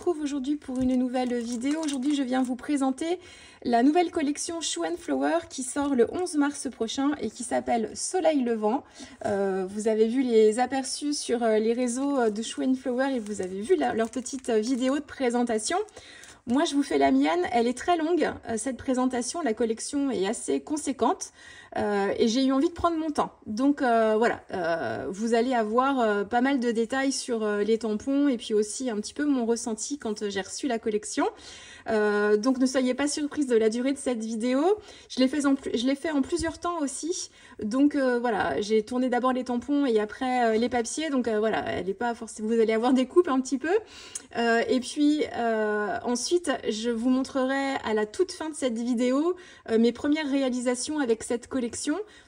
retrouve aujourd'hui pour une nouvelle vidéo. Aujourd'hui, je viens vous présenter la nouvelle collection Shoe & Flower qui sort le 11 mars prochain et qui s'appelle Soleil Levant. Vous avez vu les aperçus sur les réseaux de Shoe & Flower et vous avez vu leur petite vidéo de présentation. Moi, je vous fais la mienne, elle est très longue, cette présentation, la collection est assez conséquente et j'ai eu envie de prendre mon temps. Donc voilà, vous allez avoir pas mal de détails sur les tampons et puis aussi un petit peu mon ressenti quand j'ai reçu la collection. Donc ne soyez pas surprise de la durée de cette vidéo. Je l'ai fait en plusieurs temps aussi. Donc voilà, j'ai tourné d'abord les tampons et après les papiers. Donc voilà, elle est pas forcément, vous allez avoir des coupes un petit peu. Et puis ensuite, je vous montrerai à la toute fin de cette vidéo mes premières réalisations avec cette collection.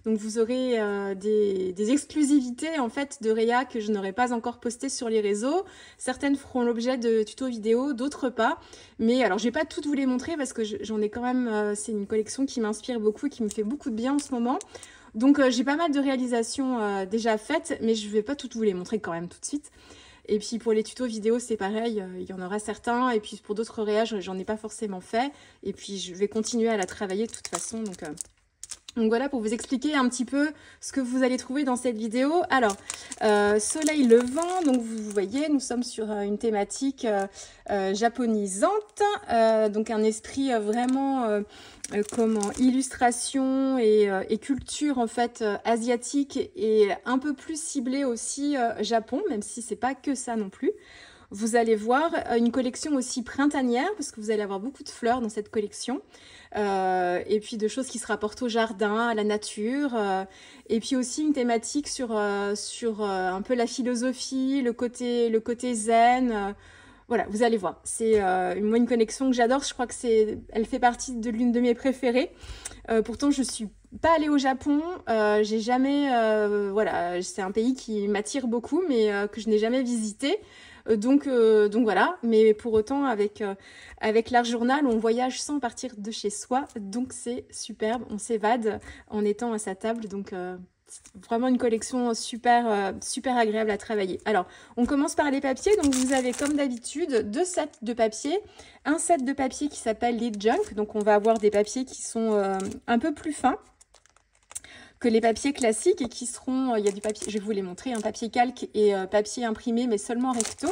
Donc vous aurez des exclusivités en fait de Réa que je n'aurai pas encore postées sur les réseaux. Certaines feront l'objet de tutos vidéo, d'autres pas. Mais alors je vais pas toutes vous les montrer parce que j'en ai quand même, c'est une collection qui m'inspire beaucoup et qui me fait beaucoup de bien en ce moment. Donc j'ai pas mal de réalisations déjà faites, mais je vais pas toutes vous les montrer quand même tout de suite. Et puis pour les tutos vidéo, c'est pareil, il y en aura certains. Et puis pour d'autres réages, j'en ai pas forcément fait. Et puis je vais continuer à la travailler de toute façon. Donc voilà pour vous expliquer un petit peu ce que vous allez trouver dans cette vidéo. Alors, Soleil Levant, donc vous voyez, nous sommes sur une thématique japonisante. Donc un esprit vraiment... illustration et culture en fait asiatique et un peu plus ciblée aussi Japon, même si c'est pas que ça non plus. Vous allez voir une collection aussi printanière parce que vous allez avoir beaucoup de fleurs dans cette collection et puis de choses qui se rapportent au jardin, à la nature et puis aussi une thématique sur un peu la philosophie, le côté zen. Voilà, vous allez voir, c'est moi une collection que j'adore, je crois que elle fait partie de l'une de mes préférées. Pourtant, je suis pas allée au Japon, j'ai jamais, voilà, c'est un pays qui m'attire beaucoup, mais que je n'ai jamais visité. Donc voilà, mais pour autant, avec l'art journal, on voyage sans partir de chez soi, donc c'est superbe, on s'évade en étant à sa table, donc... vraiment une collection super agréable à travailler. Alors, on commence par les papiers. Donc, vous avez comme d'habitude 2 sets de papier. Un set de papier qui s'appelle les Junk. Donc, on va avoir des papiers qui sont un peu plus fins que les papiers classiques et qui seront... il y a du papier, je vais vous les montrer, un papier calque et papier imprimé, mais seulement recto.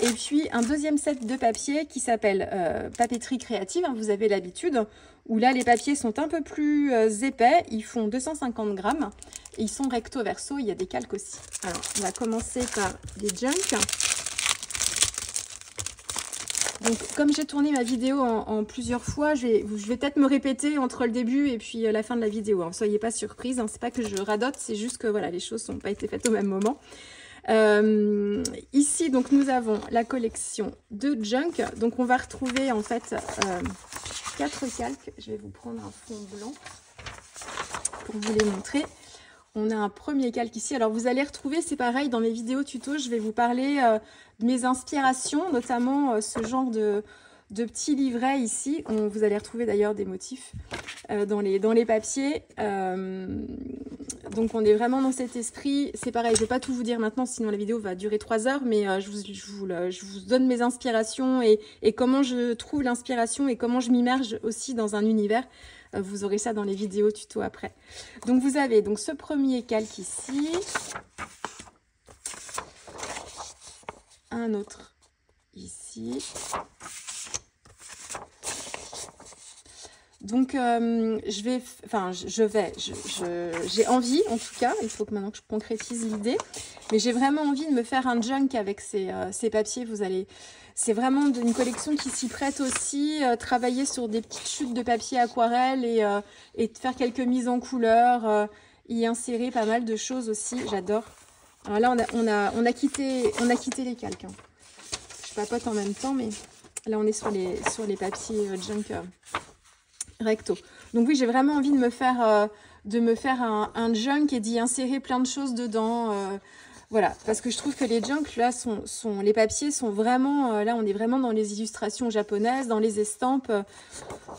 Et puis, un deuxième set de papier qui s'appelle papeterie créative. Hein, vous avez l'habitude. Où là, les papiers sont un peu plus épais. Ils font 250 grammes. Et ils sont recto verso. Il y a des calques aussi. Alors, on va commencer par les Junk. Donc, comme j'ai tourné ma vidéo en plusieurs fois, je vais peut-être me répéter entre le début et puis la fin de la vidéo. Ne soyez pas surprise. Hein, c'est pas que je radote. C'est juste que voilà, les choses n'ont pas été faites au même moment. Ici, donc, nous avons la collection de Junk. Donc, on va retrouver en fait 4 calques. Je vais vous prendre un fond blanc pour vous les montrer. On a un premier calque ici. Alors, vous allez retrouver, c'est pareil, dans mes vidéos tuto, je vais vous parler de mes inspirations, notamment ce genre de petits livrets ici. Vous allez retrouver d'ailleurs des motifs dans les papiers. Donc, on est vraiment dans cet esprit. C'est pareil, je ne vais pas tout vous dire maintenant, sinon la vidéo va durer 3 heures, mais je vous donne mes inspirations et comment je trouve l'inspiration et comment je m'immerge aussi dans un univers. Vous aurez ça dans les vidéos tuto après. Donc, vous avez donc ce premier calque ici. Un autre ici. Donc, j'ai envie, en tout cas, il faut que maintenant que je concrétise l'idée, mais j'ai vraiment envie de me faire un junk avec ces papiers. C'est vraiment une collection qui s'y prête aussi, travailler sur des petites chutes de papier aquarelle et de faire quelques mises en couleur, y insérer pas mal de choses aussi, j'adore. Alors là, on a quitté les calques. Hein. Je papote en même temps, mais là, on est sur les papiers junk recto. Donc oui, j'ai vraiment envie de me faire un junk et d'y insérer plein de choses dedans. Voilà, parce que je trouve que les junk, là, les papiers sont vraiment... là, on est vraiment dans les illustrations japonaises, dans les estampes.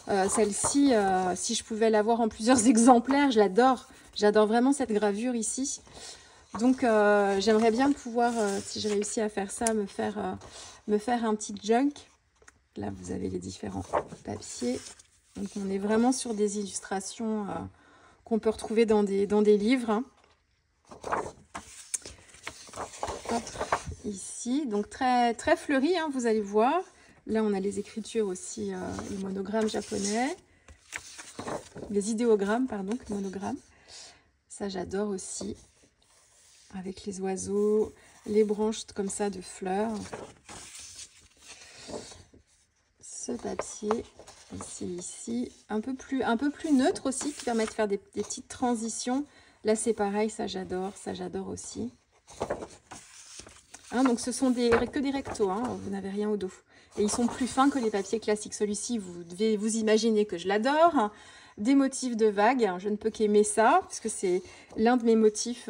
Celle-ci, si je pouvais l'avoir en plusieurs exemplaires, je l'adore. J'adore vraiment cette gravure ici. Donc, j'aimerais bien pouvoir, si je réussis à faire ça, me faire me faire un petit junk. Là, vous avez les différents papiers. Donc, on est vraiment sur des illustrations qu'on peut retrouver dans des livres. Hein. Hop, ici, donc très, très fleuri, hein, vous allez voir. Là, on a les écritures aussi, les monogrammes japonais. Les idéogrammes, pardon, les monogrammes. Ça, j'adore aussi. Avec les oiseaux, les branches comme ça de fleurs. Ce papier, ici, un peu plus neutre aussi, qui permet de faire des petites transitions. Là, c'est pareil, ça j'adore aussi. Hein, donc, ce sont que des rectos, hein, vous n'avez rien au dos. Et ils sont plus fins que les papiers classiques. Celui-ci, vous devez vous imaginer que je l'adore. Des motifs de vagues, je ne peux qu'aimer ça, parce que c'est l'un de mes motifs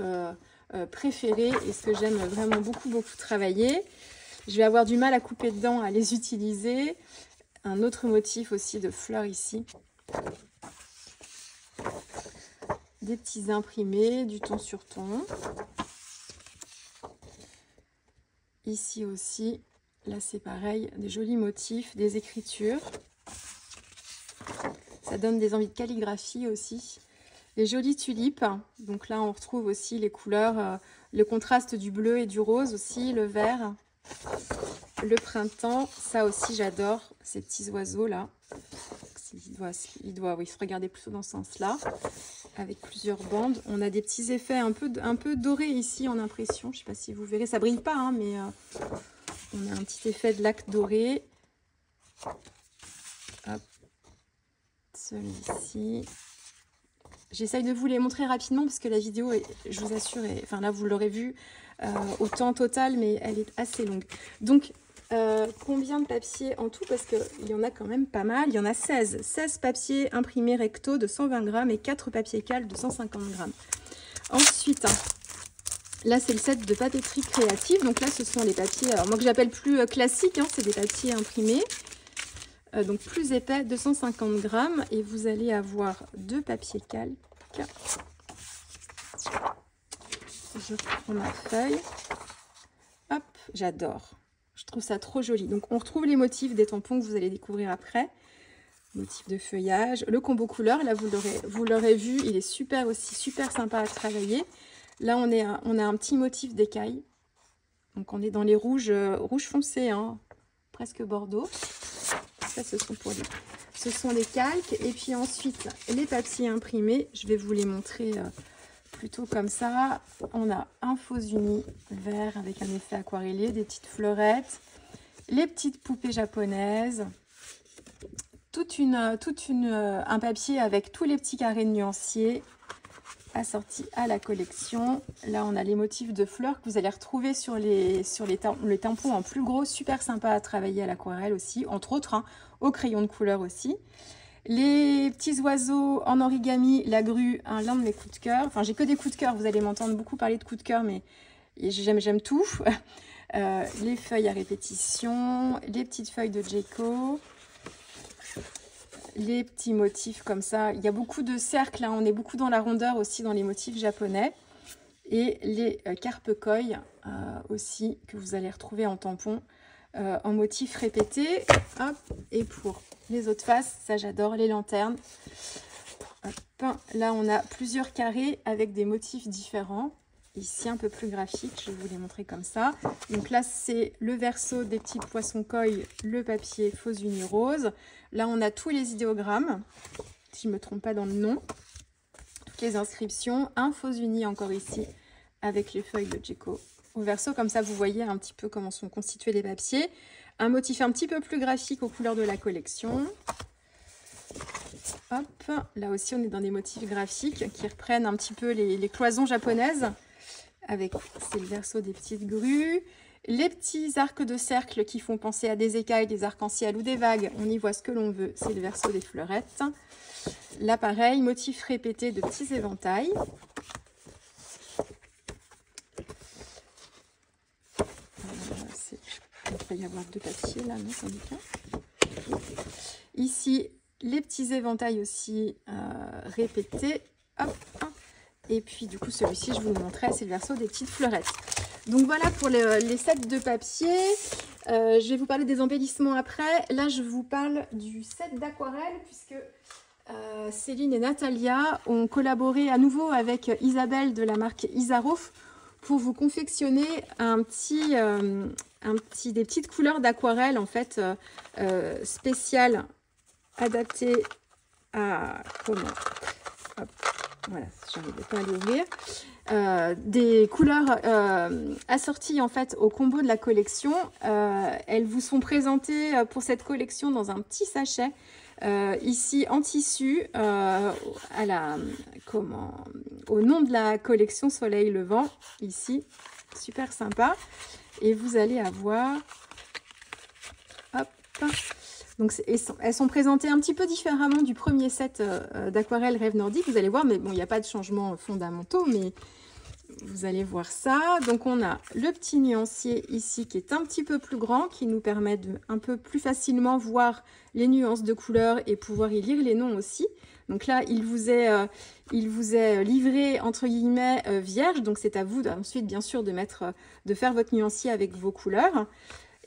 préférés et ce que j'aime vraiment beaucoup travailler. Je vais avoir du mal à couper dedans, à les utiliser. Un autre motif aussi de fleurs ici. Des petits imprimés, du ton sur ton. Ici aussi, là c'est pareil, des jolis motifs, des écritures. Ça donne des envies de calligraphie aussi. Les jolies tulipes, donc là on retrouve aussi les couleurs, le contraste du bleu et du rose aussi, le vert. Le printemps, ça aussi j'adore, ces petits oiseaux là. Il doit oui, se regarder plutôt dans ce sens-là, avec plusieurs bandes. On a des petits effets un peu dorés ici en impression. Je ne sais pas si vous verrez, ça brille pas, hein, mais on a un petit effet de lac doré. Hop. Celui-ci. J'essaye de vous les montrer rapidement parce que la vidéo, je vous assure, enfin là vous l'aurez vu au temps total, mais elle est assez longue. Donc, combien de papiers en tout? Parce qu'il y en a quand même pas mal. Il y en a 16. 16 papiers imprimés recto de 120 grammes et 4 papiers cales de 150 grammes. Ensuite, là c'est le set de papeterie créative. Donc là ce sont les papiers, alors moi que j'appelle plus classiques, hein, c'est des papiers imprimés. Donc plus épais, 250 grammes. Et vous allez avoir 2 papiers calques. Je prends ma feuille. Hop, j'adore. Je trouve ça trop joli. Donc on retrouve les motifs des tampons que vous allez découvrir après. Motif de feuillage. Le combo couleur, là vous l'aurez vu, il est super aussi, super sympa à travailler. Là on a un petit motif d'écaille. Donc on est dans les rouges foncés, hein, presque bordeaux. Ça, ce sont les calques. Et puis ensuite, les papiers imprimés. Je vais vous les montrer plutôt comme ça. On a un faux uni vert avec un effet aquarellé, des petites fleurettes, les petites poupées japonaises, un papier avec tous les petits carrés de nuanciers assortis à la collection. Là, on a les motifs de fleurs que vous allez retrouver sur les tampons en plus gros, super sympa à travailler à l'aquarelle aussi, entre autres, hein, au crayon de couleur aussi. Les petits oiseaux en origami, la grue, l'un de mes coups de cœur. Enfin, j'ai que des coups de cœur, vous allez m'entendre beaucoup parler de coups de cœur, mais j'aime tout. Les feuilles à répétition, les petites feuilles de gecko. Les petits motifs comme ça. Il y a beaucoup de cercles, hein. On est beaucoup dans la rondeur aussi dans les motifs japonais. Et les carpe koi aussi, que vous allez retrouver en tampon, en motifs répétés. Hop. Et pour les autres faces, ça j'adore, les lanternes. Hop. Là, on a plusieurs carrés avec des motifs différents. Ici, un peu plus graphique, je vais vous les montrer comme ça. Donc là, c'est le verso des petits poissons koi, le papier faux uni rose. Là, on a tous les idéogrammes, si je ne me trompe pas dans le nom. Toutes les inscriptions. Un faux uni encore ici, avec les feuilles de gecko au verso. Comme ça, vous voyez un petit peu comment sont constitués les papiers. Un motif un petit peu plus graphique aux couleurs de la collection. Hop, là aussi, on est dans des motifs graphiques qui reprennent un petit peu les cloisons japonaises. Avec, c'est le verso des petites grues, les petits arcs de cercle qui font penser à des écailles, des arcs-en-ciel ou des vagues, on y voit ce que l'on veut, c'est le verso des fleurettes. Là pareil, motif répété de petits éventails. Il peut y avoir 2 papiers là, non, c'en est qu'un. Ici, les petits éventails aussi répétés. Hop, hop. Et puis du coup celui-ci je vous le montrais, c'est le verso des petites fleurettes. Donc voilà pour les sets de papier. Je vais vous parler des embellissements après. Là, je vous parle du set d'aquarelle puisque Céline et Natalia ont collaboré à nouveau avec Isabelle de la marque Isaro pour vous confectionner des petites couleurs d'aquarelle en fait spéciales, adaptées à hop, voilà, j'arrive pas à l'ouvrir. Des couleurs assorties en fait au combo de la collection. Elles vous sont présentées pour cette collection dans un petit sachet ici en tissu au nom de la collection Soleil Levant, ici, super sympa. Et vous allez avoir, hop, donc elles sont présentées un petit peu différemment du premier set d'aquarelle Rêve Nordique, vous allez voir, mais bon, il n'y a pas de changements fondamentaux, mais vous allez voir ça. Donc on a le petit nuancier ici qui est un petit peu plus grand, qui nous permet de un peu plus facilement voir les nuances de couleurs et pouvoir y lire les noms aussi. Donc là, il vous est livré entre guillemets vierge, donc c'est à vous ensuite bien sûr de faire votre nuancier avec vos couleurs.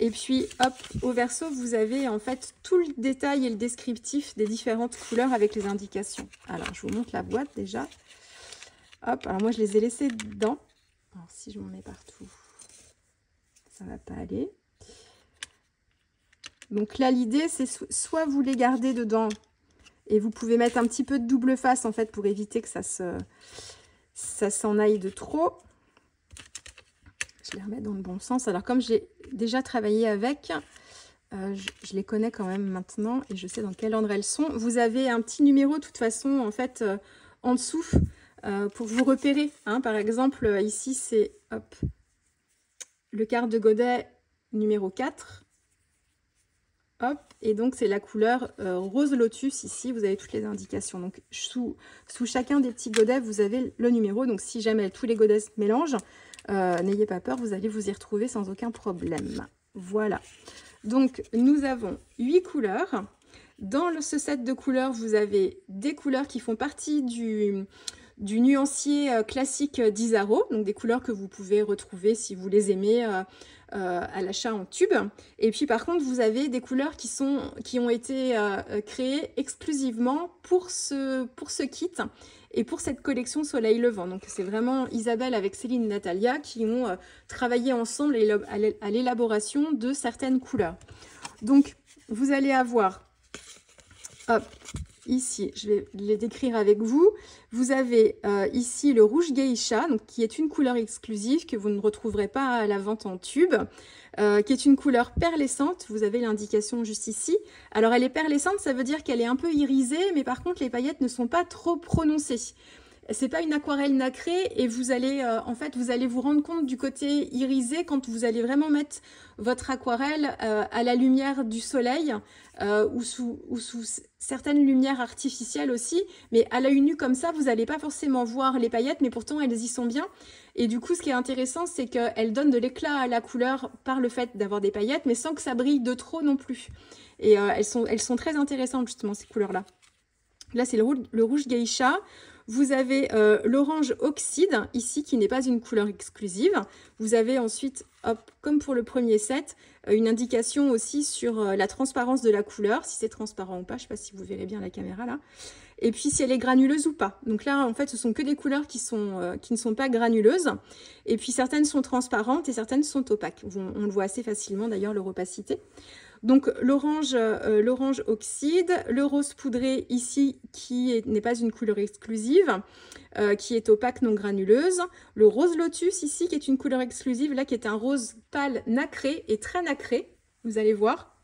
Et puis hop, au verso, vous avez en fait tout le détail et le descriptif des différentes couleurs avec les indications. Alors je vous montre la boîte déjà. Hop, alors moi je les ai laissés dedans. Alors si je m'en mets partout, ça va pas aller. Donc là l'idée c'est soit vous les gardez dedans et vous pouvez mettre un petit peu de double face en fait pour éviter que ça s'en aille de trop. Je les remets dans le bon sens. Alors comme j'ai déjà travaillé avec, je les connais quand même maintenant et je sais dans quel ordre elles sont. Vous avez un petit numéro de toute façon en fait en dessous. Pour vous repérer, hein. Par exemple, ici, c'est le quart de godet numéro 4. Hop, et donc, c'est la couleur rose lotus. Ici, vous avez toutes les indications. Donc, sous chacun des petits godets, vous avez le numéro. Donc, si jamais tous les godets se mélangent, n'ayez pas peur, vous allez vous y retrouver sans aucun problème. Voilà. Donc, nous avons 8 couleurs. Dans ce set de couleurs, vous avez des couleurs qui font partie du nuancier classique d'Isaro, donc des couleurs que vous pouvez retrouver si vous les aimez à l'achat en tube. Et puis par contre, vous avez des couleurs qui ont été créées exclusivement pour ce kit et pour cette collection Soleil Levant. Donc c'est vraiment Isabelle avec Céline et Natalia qui ont travaillé ensemble à l'élaboration de certaines couleurs. Donc vous allez avoir, hop, ici, je vais les décrire avec vous. Vous avez ici le rouge geisha, donc, qui est une couleur exclusive que vous ne retrouverez pas à la vente en tube, qui est une couleur perlescente. Vous avez l'indication juste ici. Alors, elle est perlescente, ça veut dire qu'elle est un peu irisée, mais par contre, les paillettes ne sont pas trop prononcées. C'est pas une aquarelle nacrée et vous allez en fait vous allez vous rendre compte du côté irisé quand vous allez vraiment mettre votre aquarelle à la lumière du soleil ou sous certaines lumières artificielles aussi, mais à l'œil nu comme ça vous n'allez pas forcément voir les paillettes, mais pourtant elles y sont bien. Et du coup ce qui est intéressant c'est qu'elles donnent de l'éclat à la couleur par le fait d'avoir des paillettes, mais sans que ça brille de trop non plus. Et elles sont très intéressantes justement ces couleurs là. Là c'est le rouge geisha. Vous avez l'orange oxyde, ici, qui n'est pas une couleur exclusive. Vous avez ensuite, hop, comme pour le premier set, une indication aussi sur la transparence de la couleur, si c'est transparent ou pas. Je ne sais pas si vous verrez bien la caméra là. Et puis si elle est granuleuse ou pas. Donc là, en fait, ce sont que des couleurs qui ne sont pas granuleuses. Et puis certaines sont transparentes et certaines sont opaques. On le voit assez facilement d'ailleurs, leur opacité. Donc l'orange oxyde, le rose poudré ici qui n'est pas une couleur exclusive, qui est opaque non granuleuse, le rose lotus ici qui est une couleur exclusive, là qui est un rose pâle nacré et très nacré, vous allez voir,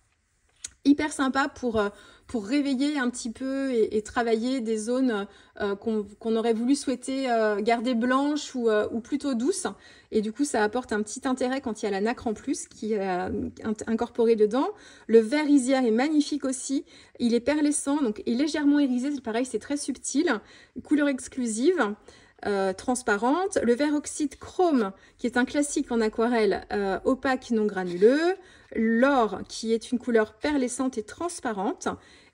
hyper sympa pour réveiller un petit peu et travailler des zones qu'on aurait voulu souhaiter garder blanches ou plutôt douces. Et du coup, ça apporte un petit intérêt quand il y a la nacre en plus qui est incorporée dedans. Le vert rizière est magnifique aussi. Il est perlescent, donc et légèrement irisé. Pareil, c'est très subtil. Couleur exclusive. Transparente, le vert oxyde chrome qui est un classique en aquarelle opaque non granuleux, l'or qui est une couleur perlescente et transparente,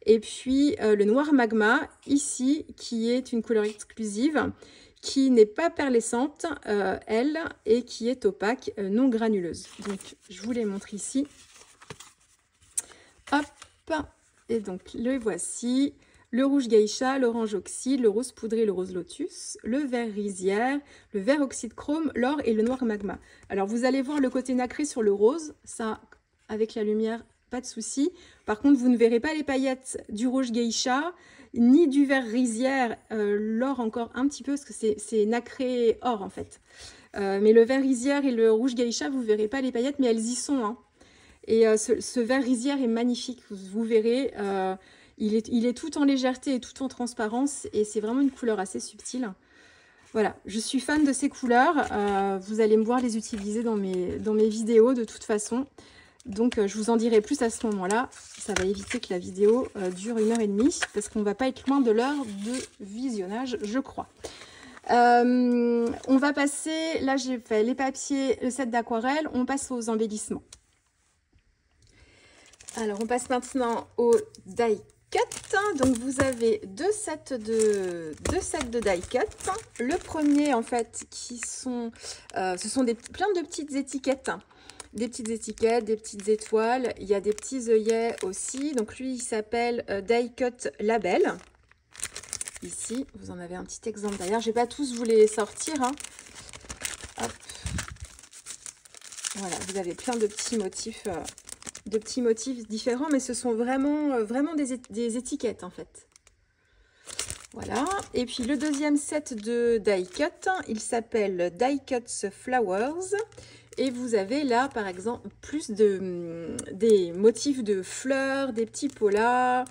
et puis le noir magma ici qui est une couleur exclusive qui n'est pas perlescente elle et qui est opaque non granuleuse. Donc je vous les montre ici. Hop, et donc le voici. Le rouge geisha, l'orange oxyde, le rose poudré, le rose lotus, le vert rizière, le vert oxyde chrome, l'or et le noir magma. Alors vous allez voir le côté nacré sur le rose, ça avec la lumière, pas de souci. Par contre, vous ne verrez pas les paillettes du rouge geisha, ni du vert rizière, l'or encore un petit peu, parce que c'est nacré or en fait. Mais le vert rizière et le rouge geisha, vous ne verrez pas les paillettes, mais elles y sont. Hein. Et ce vert rizière est magnifique, vous verrez. Il est tout en légèreté et tout en transparence et c'est vraiment une couleur assez subtile. Voilà, je suis fan de ces couleurs. Vous allez me voir les utiliser dans mes vidéos de toute façon. Donc, je vous en dirai plus à ce moment-là. Ça va éviter que la vidéo dure 1h30 parce qu'on ne va pas être loin de l'heure de visionnage, je crois. On va passer, là j'ai fait les papiers, le set d'aquarelle, on passe aux embellissements. Alors, on passe maintenant au die cut. Donc vous avez deux sets de die cut. Le premier en fait ce sont plein de petites étiquettes. Des petites étiquettes, des petites étoiles. Il y a des petits œillets aussi. Donc lui il s'appelle die cut label. Ici vous en avez un petit exemple d'ailleurs. Je ne vais pas tous vous les sortir. Hein. Hop. Voilà, vous avez plein de petits motifs. Différents, mais ce sont vraiment des étiquettes en fait. Voilà, et puis le deuxième set de die cut, il s'appelle Die Cuts Flowers, et vous avez là par exemple plus des motifs de fleurs, des petits polas,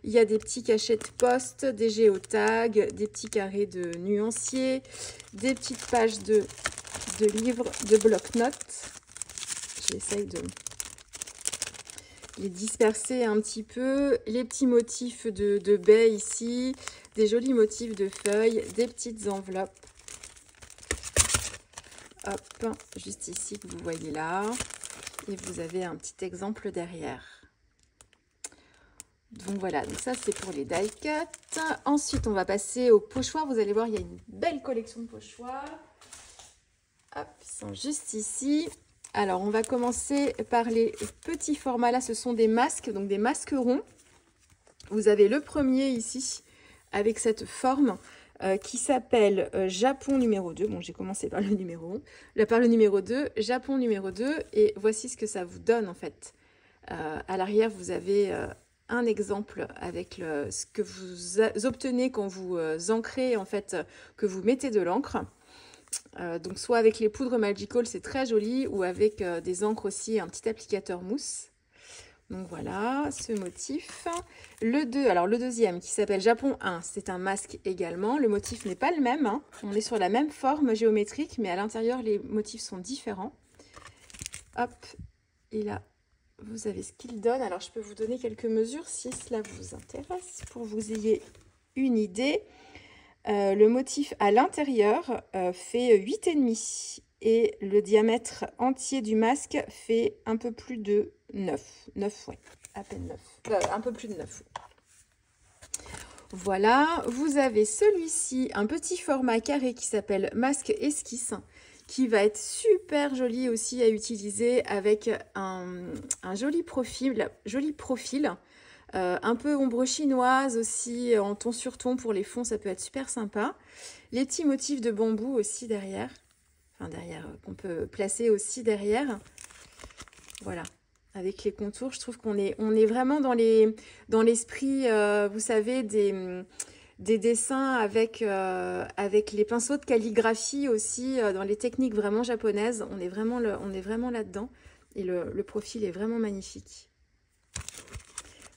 il y a des petits cachets de poste, des géotags, des petits carrés de nuanciers, des petites pages de livres, de bloc-notes. J'essaye de les disperser un petit peu, les petits motifs de baies ici, des jolis motifs de feuilles, des petites enveloppes. Hop, juste ici que vous voyez là. Et vous avez un petit exemple derrière. Donc voilà, donc ça c'est pour les die cut. Ensuite, on va passer aux pochoirs. Vous allez voir, il y a une belle collection de pochoirs. Hop, ils sont juste ici. Alors, on va commencer par les petits formats. Là, ce sont des masques, donc des masques ronds. Vous avez le premier ici, avec cette forme qui s'appelle Japon numéro 2. Bon, j'ai commencé par le numéro 1. Par le numéro 2, Japon numéro 2. Et voici ce que ça vous donne, en fait. À l'arrière, vous avez un exemple avec ce que vous obtenez quand vous ancrez, en fait, que vous mettez de l'encre. Donc soit avec les poudres Magical, c'est très joli, ou avec des encres aussi, un petit applicateur mousse. Donc voilà, ce motif. Le 2, alors le deuxième qui s'appelle Japon 1, c'est un masque également. Le motif n'est pas le même, hein. On est sur la même forme géométrique, mais à l'intérieur, les motifs sont différents. Hop, et là, vous avez ce qu'il donne. Alors je peux vous donner quelques mesures si cela vous intéresse, pour que vous ayez une idée. Le motif à l'intérieur fait 8,5 et le diamètre entier du masque fait un peu plus de 9. 9, oui, à peine 9. Un peu plus de 9. Voilà, vous avez celui-ci, un petit format carré qui s'appelle masque esquisse, qui va être super joli aussi à utiliser avec un joli profil. Un peu ombre chinoise aussi, en ton sur ton pour les fonds, ça peut être super sympa. Les petits motifs de bambou aussi derrière, qu'on peut placer aussi derrière. Voilà, avec les contours, je trouve qu'on est vraiment dans l'esprit, vous savez, des dessins avec les pinceaux de calligraphie aussi, dans les techniques vraiment japonaises. On est vraiment là-dedans et le profil est vraiment magnifique.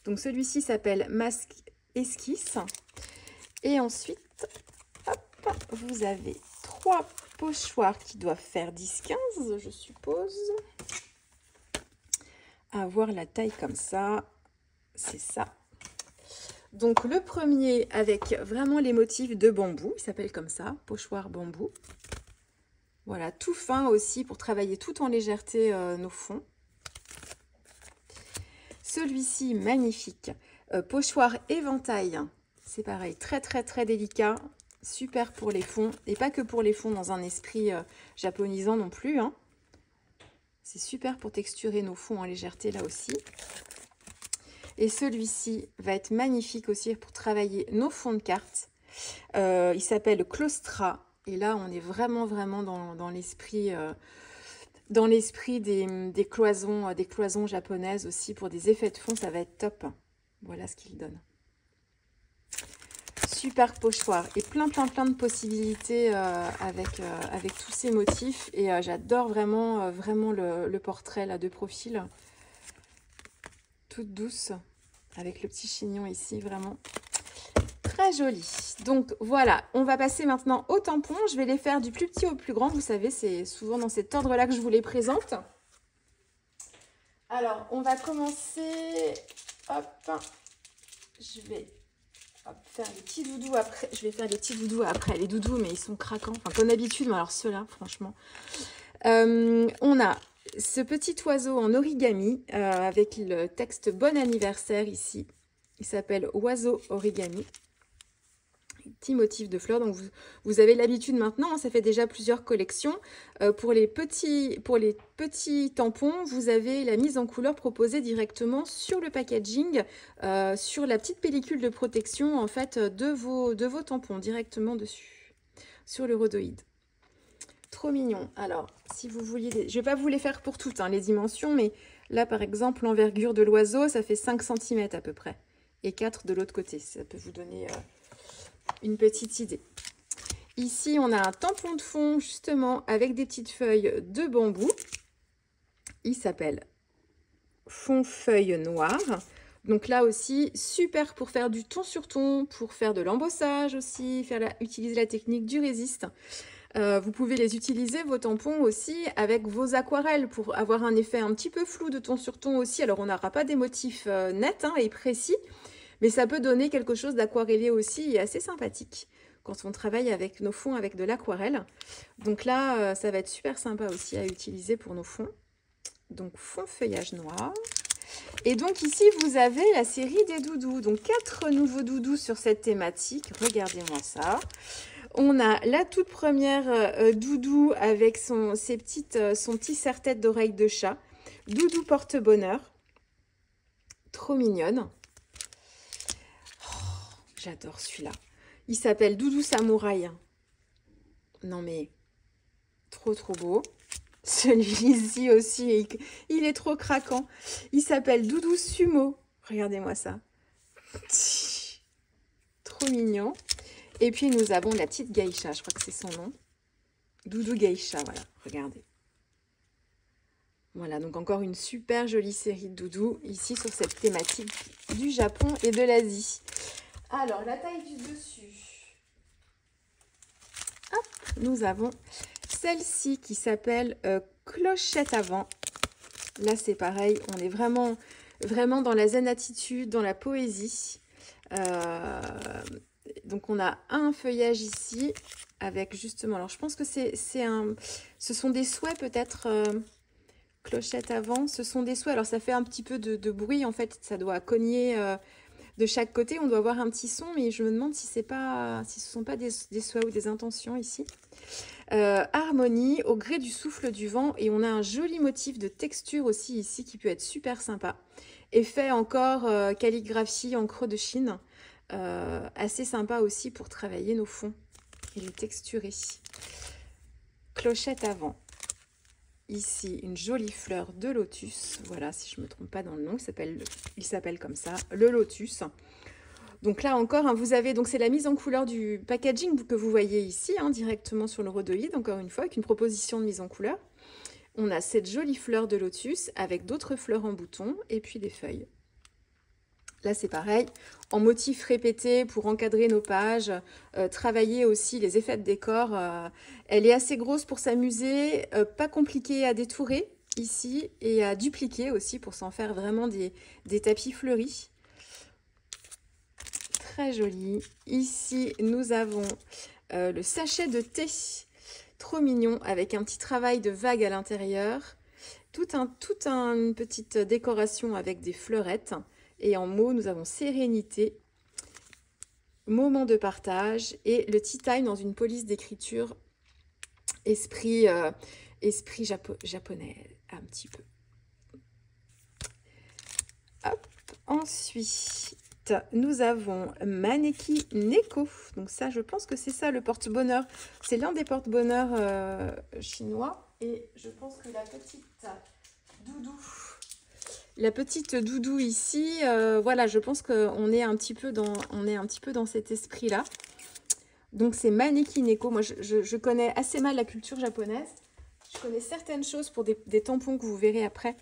Donc celui-ci s'appelle masque esquisse. Et ensuite, hop, vous avez 3 pochoirs qui doivent faire 10-15, je suppose. À voir la taille comme ça, c'est ça. Donc le premier avec vraiment les motifs de bambou, il s'appelle comme ça, pochoir bambou. Voilà, tout fin aussi pour travailler tout en légèreté nos fonds. Celui-ci, magnifique, pochoir éventail, c'est pareil, très délicat, super pour les fonds, et pas que pour les fonds dans un esprit japonisant non plus. Hein. C'est super pour texturer nos fonds en légèreté là aussi. Et celui-ci va être magnifique aussi pour travailler nos fonds de cartes. Il s'appelle Claustra. Et là, on est vraiment dans l'esprit des cloisons japonaises aussi. Pour des effets de fond, ça va être top. Voilà ce qu'il donne. Super pochoir et plein de possibilités avec tous ces motifs. Et j'adore vraiment le portrait là de profil. Toute douce avec le petit chignon ici, vraiment très joli. Donc voilà, on va passer maintenant aux tampons. Je vais les faire du plus petit au plus grand. Vous savez, c'est souvent dans cet ordre-là que je vous les présente. Alors, on va commencer. Hop, je vais faire les petits doudous après. Je vais faire les petits doudous après. Les doudous, mais ils sont craquants. Enfin, comme d'habitude, mais alors ceux-là, franchement. On a ce petit oiseau en origami avec le texte Bon anniversaire ici. Il s'appelle Oiseau Origami. Petit motif de fleurs. Donc vous avez l'habitude maintenant, ça fait déjà plusieurs collections. Pour les petits tampons, vous avez la mise en couleur proposée directement sur le packaging, sur la petite pellicule de protection en fait de vos tampons, directement dessus, sur le rhodoïde. Trop mignon. Alors, si vous vouliez... Je vais pas vous les faire pour toutes, hein, les dimensions, mais là, par exemple, l'envergure de l'oiseau, ça fait 5 cm à peu près. Et 4 de l'autre côté. Ça peut vous donner une petite idée. Ici, on a un tampon de fond, justement, avec des petites feuilles de bambou. Il s'appelle Fond Feuille Noire. Donc là aussi, super pour faire du ton sur ton, pour faire de l'embossage aussi, utiliser la technique du résiste. Vous pouvez les utiliser, vos tampons aussi, avec vos aquarelles pour avoir un effet un petit peu flou de ton sur ton aussi. Alors, on n'aura pas des motifs nets et précis, mais ça peut donner quelque chose d'aquarellé aussi et assez sympathique quand on travaille avec nos fonds avec de l'aquarelle. Donc là, ça va être super sympa aussi à utiliser pour nos fonds. Donc, fond feuillage noir. Et donc ici, vous avez la série des doudous. Donc, 4 nouveaux doudous sur cette thématique. Regardez-moi ça. On a la toute première doudou avec son petit serre-tête d'oreille de chat. Doudou porte-bonheur. Trop mignonne. Oh, j'adore celui-là. Il s'appelle Doudou Samouraï. Non mais, trop beau. Celui-ci aussi, il est trop craquant. Il s'appelle Doudou Sumo. Regardez-moi ça. Trop mignon. Et puis, nous avons la petite geisha, je crois que c'est son nom. Doudou Geisha, voilà, regardez. Voilà, donc encore une super jolie série de doudous, ici sur cette thématique du Japon et de l'Asie. Alors, la taille du dessus. Hop, nous avons celle-ci qui s'appelle Clochette avant. Là, c'est pareil, on est vraiment dans la zen attitude, dans la poésie. Donc, on a un feuillage ici avec justement... Alors, je pense que ce sont des souhaits peut-être... clochette avant, ce sont des souhaits. Alors, ça fait un petit peu de bruit. En fait, ça doit cogner de chaque côté. On doit avoir un petit son, mais je me demande si ce ne sont pas des souhaits ou des intentions ici. Harmonie au gré du souffle du vent. Et on a un joli motif de texture aussi ici qui peut être super sympa. Effet encore calligraphie en creux de Chine. Assez sympa aussi pour travailler nos fonds et les texturer. Clochette avant. Ici, une jolie fleur de lotus. Voilà, si je ne me trompe pas dans le nom, il s'appelle comme ça, le lotus. Donc là encore, hein, vous avez, donc c'est la mise en couleur du packaging que vous voyez ici, hein, directement sur le rhodoïde, encore une fois, avec une proposition de mise en couleur. On a cette jolie fleur de lotus avec d'autres fleurs en bouton et puis des feuilles. Là, c'est pareil, en motifs répétés pour encadrer nos pages, travailler aussi les effets de décor. Elle est assez grosse pour s'amuser, pas compliquée à détourer ici et à dupliquer aussi pour s'en faire vraiment des tapis fleuris. Très joli. Ici, nous avons le sachet de thé, trop mignon, avec un petit travail de vague à l'intérieur. Une petite décoration avec des fleurettes. Et en mots, nous avons sérénité, moment de partage et le tea time dans une police d'écriture, esprit japonais, un petit peu. Hop, Ensuite, nous avons Maneki Neko. Donc ça, je pense que c'est ça le porte-bonheur. C'est l'un des porte-bonheur chinois. Et je pense que la petite doudou ici, voilà, je pense qu'on est un petit peu dans cet esprit-là. Donc c'est Maneki Neko. Moi, je connais assez mal la culture japonaise. Je connais certaines choses pour des tampons que vous verrez après.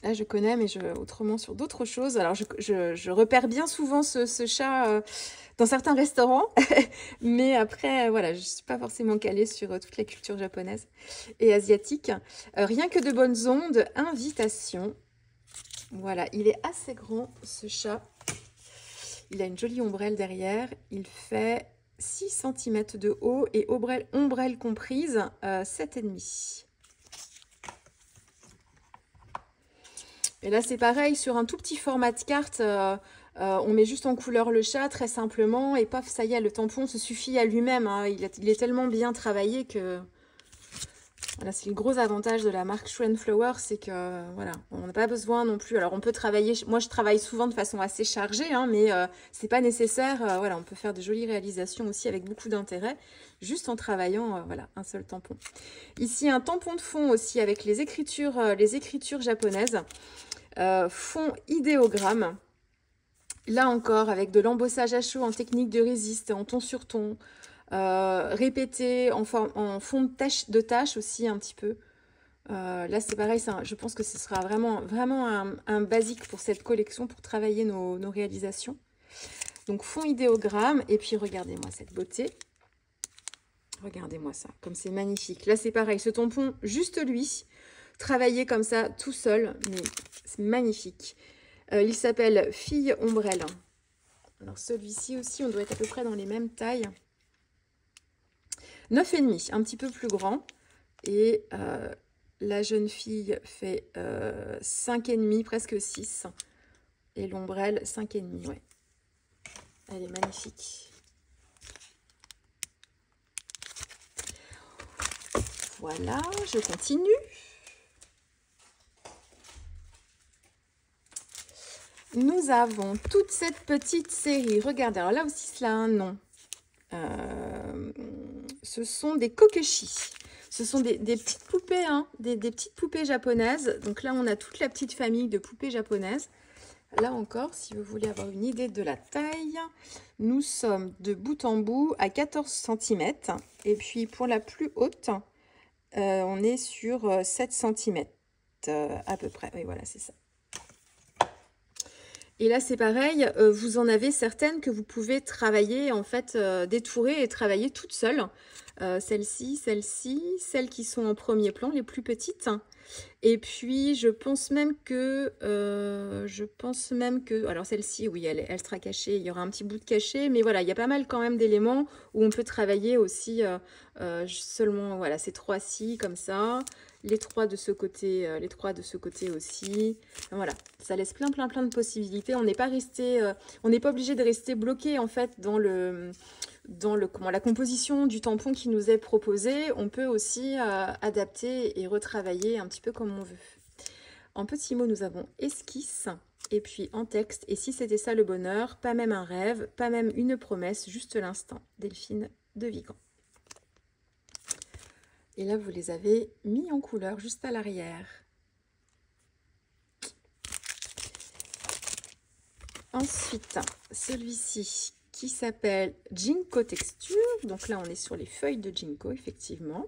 Là, je connais, mais autrement sur d'autres choses. Alors, je repère bien souvent ce chat dans certains restaurants. Mais après, voilà, je ne suis pas forcément calée sur toute la culture japonaise et asiatique. Rien que de bonnes ondes, invitation. Voilà, il est assez grand, ce chat. Il a une jolie ombrelle derrière. Il fait 6 cm de haut et ombrelle comprise, 7,5. Et là, c'est pareil, sur un tout petit format de carte, on met juste en couleur le chat, très simplement, et paf, ça y est, le tampon se suffit à lui-même. Hein. Il est tellement bien travaillé que... Voilà, c'est le gros avantage de la marque Schwen Flower, c'est que, voilà, on n'a pas besoin non plus... Alors, on peut travailler... Moi, je travaille souvent de façon assez chargée, hein, mais c'est pas nécessaire. Voilà, on peut faire de jolies réalisations aussi avec beaucoup d'intérêt, juste en travaillant, voilà, un seul tampon. Ici, un tampon de fond aussi avec les écritures japonaises. Fond idéogramme, là encore avec de l'embossage à chaud en technique de résiste, en ton sur ton, répété en fond de tâche aussi un petit peu. Là c'est pareil, je pense que ce sera vraiment un basique pour cette collection pour travailler nos réalisations. Donc fond idéogramme, et puis regardez-moi cette beauté. Regardez-moi ça, comme c'est magnifique. Là c'est pareil, ce tampon, juste lui, travaillé comme ça, tout seul, mais c'est magnifique. Il s'appelle Fille Ombrelle. Alors celui-ci aussi, on doit être à peu près dans les mêmes tailles. 9,5, un petit peu plus grand. Et la jeune fille fait 5,5, presque 6. Et l'ombrelle, 5,5, ouais. Elle est magnifique. Voilà, je continue. Nous avons toute cette petite série. Regardez, alors là aussi, cela a un nom. Ce sont des kokeshi. Ce sont des petites poupées, hein, des petites poupées japonaises. Donc là, on a toute la petite famille de poupées japonaises. Là encore, si vous voulez avoir une idée de la taille, nous sommes de bout en bout à 14 cm. Et puis pour la plus haute, on est sur 7 cm à peu près. Oui, voilà, c'est ça. Et là, c'est pareil, vous en avez certaines que vous pouvez travailler, en fait, détourer et travailler toutes seules. Celle-ci, celles qui sont en premier plan, les plus petites. Et puis, je pense même que, alors celle-ci, oui, elle sera cachée, il y aura un petit bout de cachet, mais voilà, il y a pas mal quand même d'éléments où on peut travailler aussi seulement, voilà, ces trois-ci, comme ça. Les trois de ce côté aussi. Voilà, ça laisse plein de possibilités. On n'est pas obligé de rester bloqué en fait dans la composition du tampon qui nous est proposé. On peut aussi adapter et retravailler un petit peu comme on veut. En petits mots, nous avons esquisse et puis en texte. Et si c'était ça le bonheur, pas même un rêve, pas même une promesse, juste l'instant. Delphine de Vigan. Et là, vous les avez mis en couleur juste à l'arrière. Ensuite, celui-ci qui s'appelle Jinko Texture. Donc là, on est sur les feuilles de Jinko, effectivement.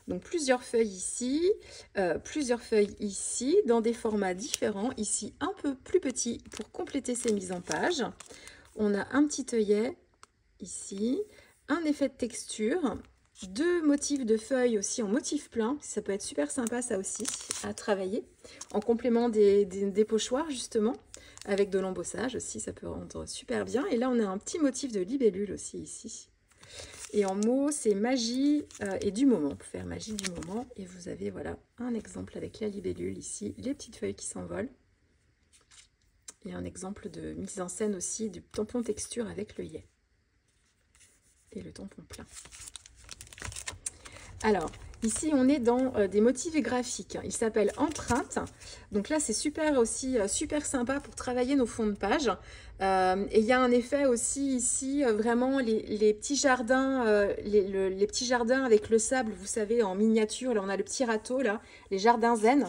Donc plusieurs feuilles ici, plusieurs feuilles ici, dans des formats différents. Ici, un peu plus petit pour compléter ces mises en page. On a un petit œillet ici, un effet de texture. Deux motifs de feuilles aussi en motif plein, ça peut être super sympa ça aussi à travailler, en complément des pochoirs justement, avec de l'embossage aussi, ça peut rendre super bien. Et là on a un petit motif de libellule aussi ici. Et en mots c'est magie et du moment, pour faire magie du moment. Et vous avez voilà un exemple avec la libellule ici, les petites feuilles qui s'envolent. Et un exemple de mise en scène aussi du tampon texture avec l'œillet. Et le tampon plein. Alors, Ici, on est dans des motifs graphiques. Il s'appelle Empreinte. Donc là, c'est super aussi, super sympa pour travailler nos fonds de page. Et il y a un effet aussi ici, vraiment les petits jardins, les petits jardins avec le sable, vous savez, en miniature. Là, on a le petit râteau, là, les jardins zen.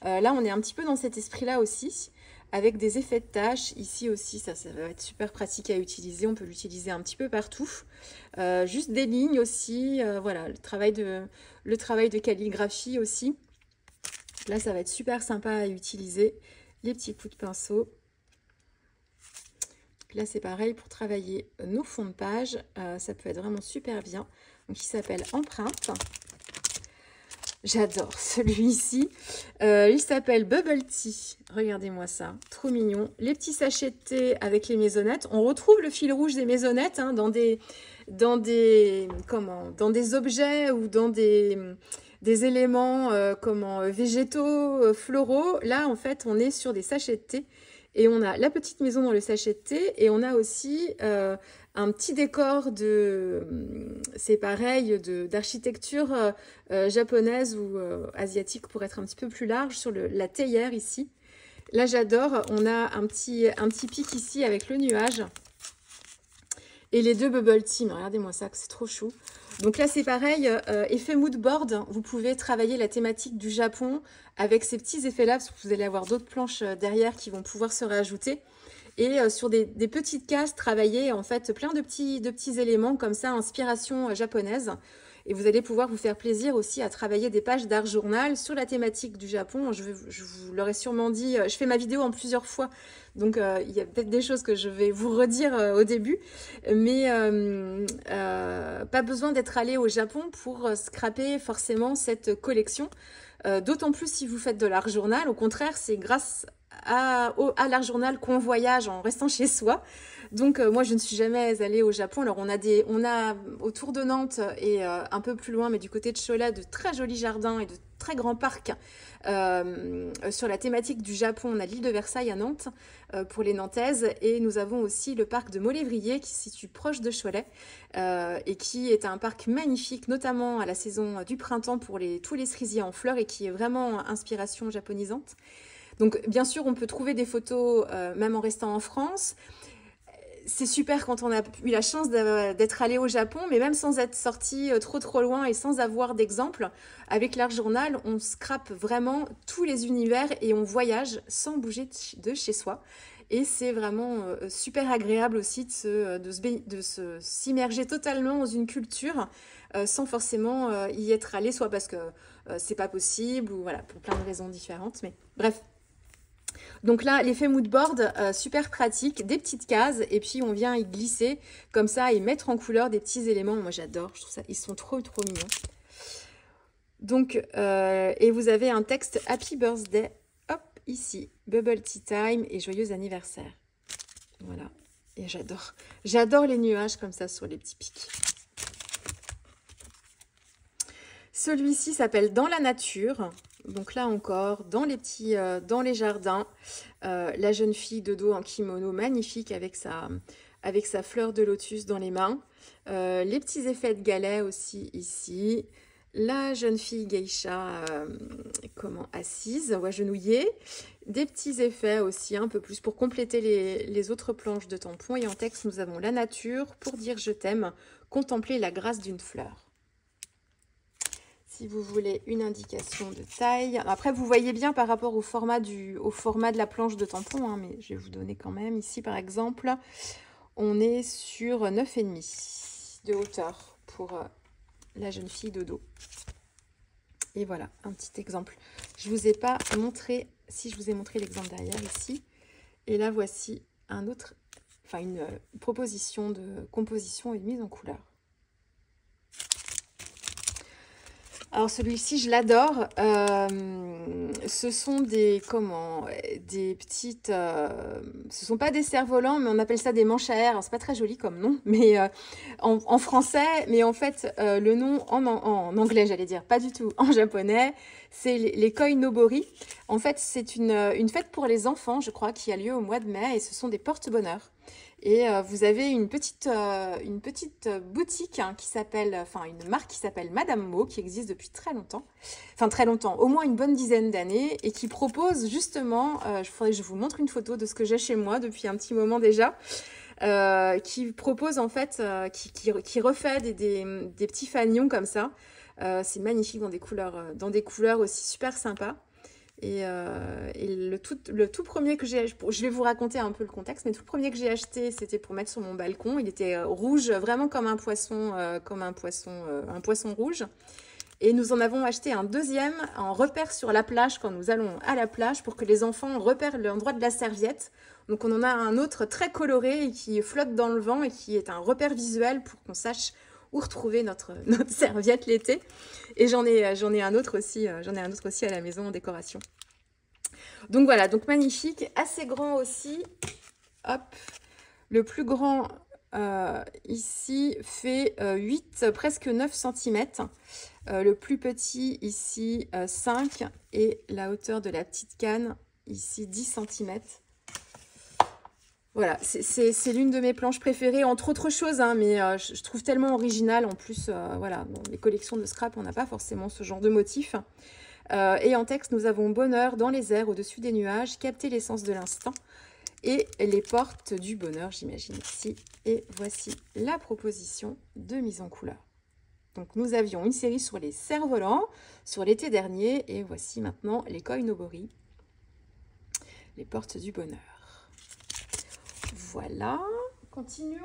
Là, on est un petit peu dans cet esprit-là aussi, avec des effets de tâches. Ici aussi, ça va être super pratique à utiliser. On peut l'utiliser un petit peu partout. Juste des lignes aussi. Voilà, le travail de calligraphie aussi. Là, ça va être super sympa à utiliser. Les petits coups de pinceau. Là, c'est pareil pour travailler nos fonds de page. Ça peut être vraiment super bien. Donc, il s'appelle Empreinte. J'adore celui-ci. Il s'appelle Bubble Tea. Regardez-moi ça. Trop mignon. Les petits sachets de thé avec les maisonnettes. On retrouve le fil rouge des maisonnettes hein, dans des objets ou dans des éléments végétaux, floraux. Là, en fait, on est sur des sachets de thé. Et on a la petite maison dans le sachet de thé. Et on a aussi un petit décor c'est pareil, d'architecture japonaise ou asiatique pour être un petit peu plus large sur la théière ici. Là, j'adore. On a un petit pic ici avec le nuage. Et les deux bubble tea. Regardez-moi ça, c'est trop chou. Donc là, c'est pareil, effet mood board. Vous pouvez travailler la thématique du Japon avec ces petits effets-là, parce que vous allez avoir d'autres planches derrière qui vont pouvoir se rajouter. Et sur des petites cases, travailler en fait plein de petits éléments comme ça, inspiration japonaise. Et vous allez pouvoir vous faire plaisir aussi à travailler des pages d'art journal sur la thématique du Japon. Je vous l'aurais sûrement dit, je fais ma vidéo en plusieurs fois, donc il y a peut-être des choses que je vais vous redire au début. Mais pas besoin d'être allé au Japon pour scraper forcément cette collection. D'autant plus si vous faites de l'art journal. Au contraire, c'est grâce à l'art journal qu'on voyage en restant chez soi. Donc moi je ne suis jamais allée au Japon. Alors on a autour de Nantes et un peu plus loin, mais du côté de Cholet, de très jolis jardins et de très grands parcs sur la thématique du Japon. On a l'île de Versailles à Nantes pour les Nantaises, et nous avons aussi le parc de Molévrier qui se situe proche de Cholet et qui est un parc magnifique, notamment à la saison du printemps pour tous les cerisiers en fleurs, et qui est vraiment inspiration japonisante. Donc bien sûr on peut trouver des photos même en restant en France. C'est super quand on a eu la chance d'être allé au Japon, mais même sans être sorti trop loin et sans avoir d'exemple, avec l'art journal, on scrape vraiment tous les univers et on voyage sans bouger de chez soi. Et c'est vraiment super agréable aussi de s'immerger totalement dans une culture sans forcément y être allé, soit parce que c'est pas possible, ou voilà, pour plein de raisons différentes. Mais bref. Donc là, l'effet mood board, super pratique, des petites cases, et puis on vient y glisser comme ça et mettre en couleur des petits éléments. Moi j'adore, je trouve ça, ils sont trop mignons. Donc, et vous avez un texte Happy Birthday, hop, ici, Bubble Tea Time et joyeux anniversaire. Voilà, et j'adore les nuages comme ça sur les petits pics. Celui-ci s'appelle Dans la nature. Donc là encore, dans les jardins, la jeune fille de dos en kimono magnifique avec sa fleur de lotus dans les mains. Les petits effets de galets aussi ici. La jeune fille geisha assise ou agenouillée. Des petits effets aussi un peu plus pour compléter les autres planches de tampons. Et en texte, nous avons la nature pour dire je t'aime, contempler la grâce d'une fleur. Si vous voulez une indication de taille. Après, vous voyez bien par rapport au format de la planche de tampon, hein, mais je vais vous donner quand même. Ici, par exemple, on est sur 9,5 de hauteur pour la jeune fille de dos. Et voilà, un petit exemple. Je ne vous ai pas montré, si je vous ai montré l'exemple derrière ici. Et là, voici une proposition de composition et de mise en couleur. Alors celui-ci, je l'adore. Ce sont des petites... ce sont pas des cerfs-volants, mais on appelle ça des manches à air. C'est pas très joli comme nom, mais en français. Mais en fait, le nom en anglais, j'allais dire, pas du tout. En japonais, c'est les Koinobori. En fait, c'est une fête pour les enfants, je crois, qui a lieu au mois de mai. Et ce sont des porte-bonheur. Et vous avez une petite boutique hein, qui s'appelle, enfin une marque qui s'appelle Madame Mo, qui existe depuis très longtemps, enfin très longtemps, au moins une bonne dizaine d'années, et qui propose justement, faudrait que je vous montre une photo de ce que j'ai chez moi depuis un petit moment déjà, qui propose en fait, qui refait des petits fanions comme ça. C'est magnifique dans des couleurs aussi super sympas. Et le tout premier que j'ai, je vais vous raconter un peu le contexte, mais le tout premier que j'ai acheté, c'était pour mettre sur mon balcon. Il était rouge, vraiment comme un poisson rouge. Et nous en avons acheté un deuxième en repère sur la plage quand nous allons à la plage pour que les enfants repèrent l'endroit de la serviette. Donc on en a un autre très coloré et qui flotte dans le vent et qui est un repère visuel pour qu'on sache où retrouver notre serviette l'été. Et j'en ai un autre aussi à la maison en décoration. Donc voilà, donc magnifique, assez grand aussi. Hop, le plus grand ici fait 8, presque 9 cm. Le plus petit ici 5 et la hauteur de la petite canne ici 10 cm. Voilà, c'est l'une de mes planches préférées, entre autres choses, hein, mais je trouve tellement original. En plus, voilà, dans les collections de scrap, on n'a pas forcément ce genre de motif. Et en texte, nous avons bonheur dans les airs, au-dessus des nuages, capter l'essence de l'instant et les portes du bonheur, j'imagine ici. Et voici la proposition de mise en couleur. Donc, nous avions une série sur les cerfs-volants, sur l'été dernier, et voici maintenant les Koinobori, les portes du bonheur. Voilà, continuons.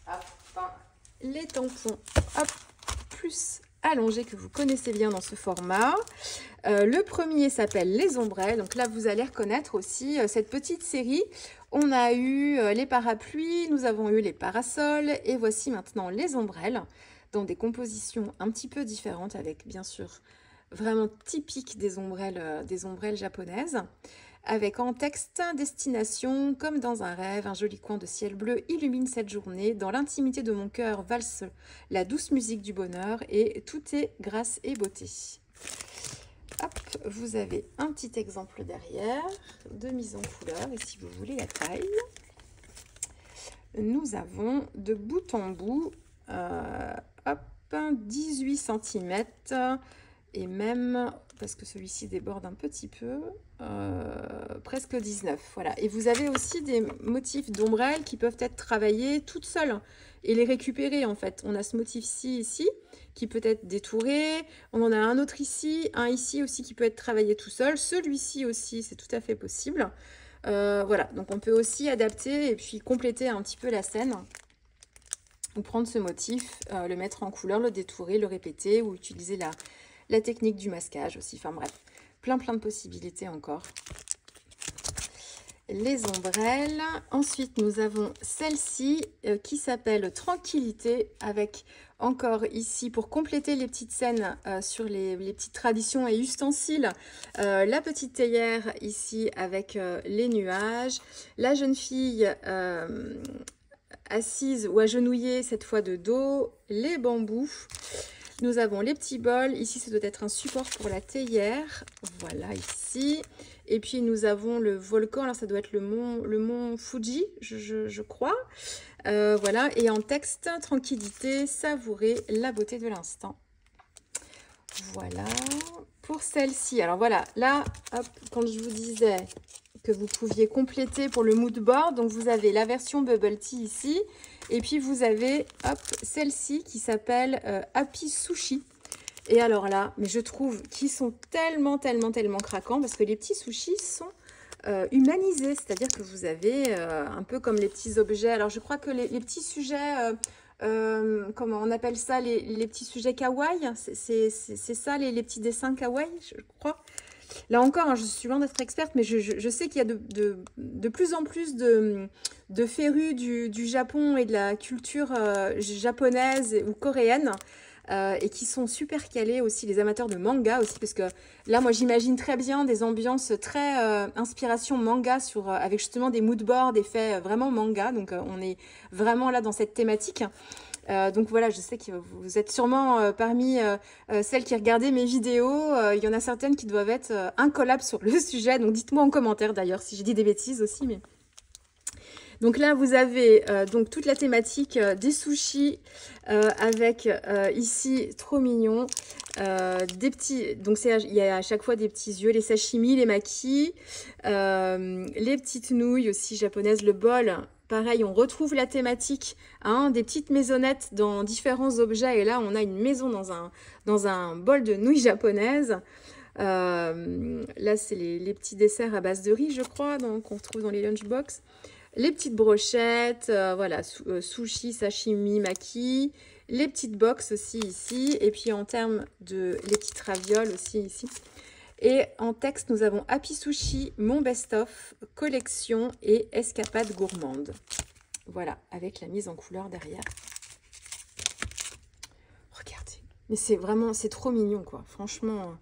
Hop, les tampons, hop, plus allongés que vous connaissez bien dans ce format. Le premier s'appelle les ombrelles. Donc là, vous allez reconnaître aussi cette petite série. On a eu les parapluies, nous avons eu les parasols et voici maintenant les ombrelles dans des compositions un petit peu différentes avec bien sûr vraiment typique des ombrelles japonaises. Avec en texte « Destination, comme dans un rêve, un joli coin de ciel bleu illumine cette journée. Dans l'intimité de mon cœur valse la douce musique du bonheur et tout est grâce et beauté. » Hop, vous avez un petit exemple derrière de mise en couleur et si vous voulez la taille, nous avons de bout en bout, hop, 18 cm et même, parce que celui-ci déborde un petit peu, presque 19. Voilà. Et vous avez aussi des motifs d'ombrelles qui peuvent être travaillés toutes seules et les récupérer en fait. On a ce motif-ci ici qui peut être détouré. On en a un autre ici, un ici aussi qui peut être travaillé tout seul. Celui-ci aussi, c'est tout à fait possible. Voilà, donc on peut aussi adapter et puis compléter un petit peu la scène. Ou prendre ce motif, le mettre en couleur, le détourer, le répéter ou utiliser la technique du masquage aussi. Enfin bref, plein de possibilités encore. Les ombrelles. Ensuite, nous avons celle-ci qui s'appelle Tranquillité avec encore ici pour compléter les petites scènes sur les petites traditions et ustensiles. La petite théière ici avec les nuages. La jeune fille assise ou agenouillée cette fois de dos. Les bambous. Nous avons les petits bols. Ici, ça doit être un support pour la théière. Voilà, ici. Et puis, nous avons le volcan. Alors, ça doit être le mont Fuji, je crois. Voilà. Et en texte, tranquillité, savourer la beauté de l'instant. Voilà. Pour celle-ci. Alors, voilà. Là, hop, quand je vous disais que vous pouviez compléter pour le mood board. Donc, vous avez la version Bubble Tea ici. Et puis, vous avez, hop, celle-ci qui s'appelle Happy Sushi. Et alors là, mais je trouve qu'ils sont tellement craquants parce que les petits sushis sont humanisés. C'est-à-dire que vous avez un peu comme les petits objets. Alors, je crois que les petits sujets, comment on appelle ça, les petits sujets kawaii, c'est ça, les petits dessins kawaii, je crois. Là encore, hein, je suis loin d'être experte, mais je sais qu'il y a de plus en plus de férus du Japon et de la culture japonaise ou coréenne et qui sont super calés aussi, les amateurs de manga aussi, parce que là, moi, j'imagine très bien des ambiances très inspiration manga avec justement des moodboards, des faits vraiment manga, donc on est vraiment là dans cette thématique. Donc voilà, je sais que vous êtes sûrement parmi celles qui regardaient mes vidéos. Il y en a certaines qui doivent être incollables sur le sujet. Donc dites-moi en commentaire d'ailleurs si j'ai dit des bêtises aussi. Mais Donc là, vous avez donc toute la thématique des sushis avec ici, trop mignon, des petits, donc il y a à chaque fois des petits yeux, les sashimi, les makis, les petites nouilles aussi japonaises, le bol. Pareil, on retrouve la thématique hein, des petites maisonnettes dans différents objets. Et là, on a une maison dans un bol de nouilles japonaises. Là, c'est les petits desserts à base de riz, je crois, qu'on retrouve dans les lunchbox. Les petites brochettes, voilà, sushi, sashimi, maki. Les petites box aussi ici. Et puis en termes de les petites ravioles aussi ici. Et en texte, nous avons Happy Sushi, mon best-of, collection et escapade gourmande. Voilà, avec la mise en couleur derrière. Regardez. Mais c'est vraiment, c'est trop mignon, quoi. Franchement,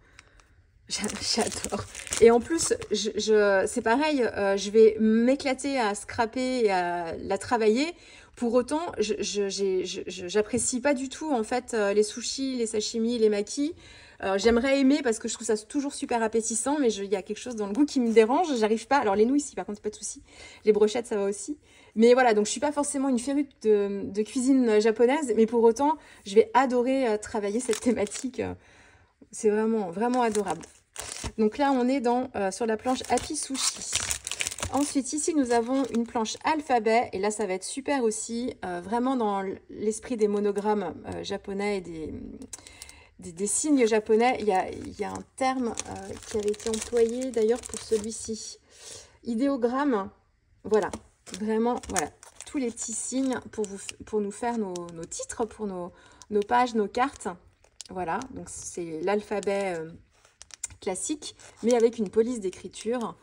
j'adore. Et en plus, c'est pareil, je vais m'éclater à scraper et à la travailler. Pour autant, j'apprécie pas du tout, en fait, les sushis, les sashimi, les makis. J'aimerais aimer parce que je trouve ça toujours super appétissant, mais il y a quelque chose dans le goût qui me dérange, j'arrive pas. Alors les nouilles, si par contre, pas de souci. Les brochettes, ça va aussi. Mais voilà, donc je suis pas forcément une férue de cuisine japonaise, mais pour autant, je vais adorer travailler cette thématique. C'est vraiment, vraiment adorable. Donc là, on est sur la planche Happy Sushi. Ensuite, ici, nous avons une planche alphabet. Et là, ça va être super aussi, vraiment dans l'esprit des monogrammes japonais et des signes japonais. Il y a un terme qui avait été employé d'ailleurs pour celui-ci. Idéogramme. Voilà, vraiment, voilà. Tous les petits signes pour nous faire nos titres, pour nos pages, nos cartes. Voilà, donc c'est l'alphabet classique, mais avec une police d'écriture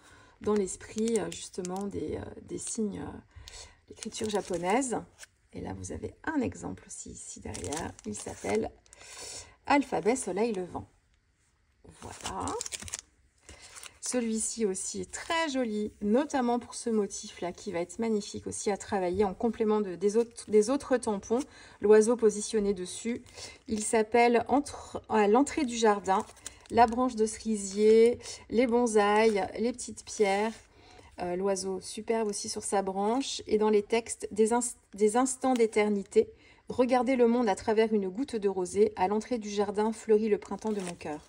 dans l'esprit justement des signes d'écriture japonaise. Et là, vous avez un exemple aussi ici derrière. Il s'appelle Alphabet Soleil Levant. Voilà. Celui-ci aussi est très joli, notamment pour ce motif-là qui va être magnifique aussi à travailler en complément des autres tampons. L'oiseau positionné dessus. Il s'appelle à l'entrée du jardin, la branche de cerisier, les bonsaïs, les petites pierres. L'oiseau superbe aussi sur sa branche. Et dans les textes, des instants d'éternité. Regardez le monde à travers une goutte de rosée. À l'entrée du jardin fleurit le printemps de mon cœur.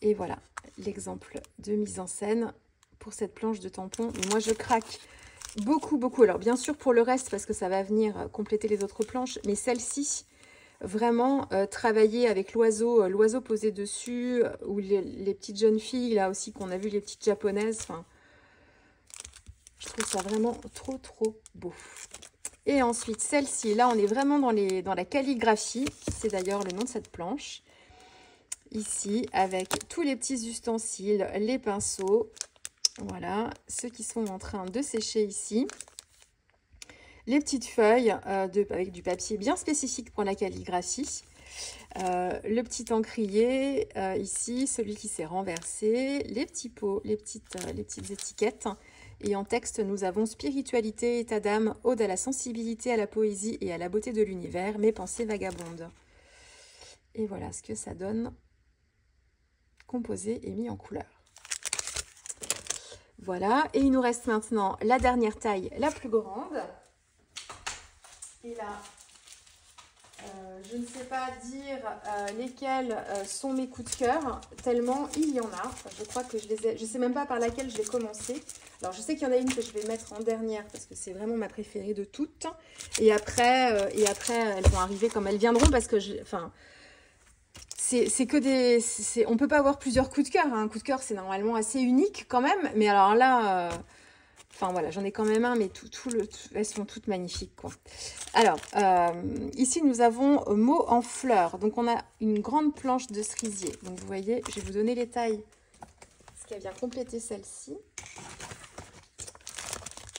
Et voilà, l'exemple de mise en scène pour cette planche de tampon. Mais moi, je craque beaucoup, beaucoup. Alors, bien sûr, pour le reste, parce que ça va venir compléter les autres planches. Mais celle-ci, vraiment, travailler avec l'oiseau posé dessus, ou les petites jeunes filles, là aussi, qu'on a vu, les petites japonaises. Enfin, je trouve ça vraiment trop, trop beau. Et ensuite, celle-ci, là, on est vraiment dans la calligraphie. C'est d'ailleurs le nom de cette planche. Ici, avec tous les petits ustensiles, les pinceaux, voilà, ceux qui sont en train de sécher ici. Les petites feuilles avec du papier bien spécifique pour la calligraphie. Le petit encrier ici, celui qui s'est renversé, les petits pots, les petites étiquettes. Et en texte, nous avons spiritualité, état d'âme, ode à la sensibilité, à la poésie et à la beauté de l'univers, mes pensées vagabondes. Et voilà ce que ça donne. Composé et mis en couleur. Voilà, et il nous reste maintenant la dernière taille, la plus grande. Et là, je ne sais pas dire lesquels sont mes coups de cœur, tellement il y en a. Enfin, je crois que je ne sais même pas par laquelle je vais commencer. Alors, je sais qu'il y en a une que je vais mettre en dernière parce que c'est vraiment ma préférée de toutes. Et après, elles vont arriver comme elles viendront parce que c'est que on peut pas avoir plusieurs coups de cœur. Un coup de cœur, c'est normalement assez unique quand même. Mais alors là, enfin voilà, j'en ai quand même un, mais elles sont toutes magnifiques, quoi. Alors, ici, nous avons mots en fleurs. Donc, on a une grande planche de cerisier. Donc, vous voyez, je vais vous donner les tailles. Parce qu'elle vient compléter celle-ci.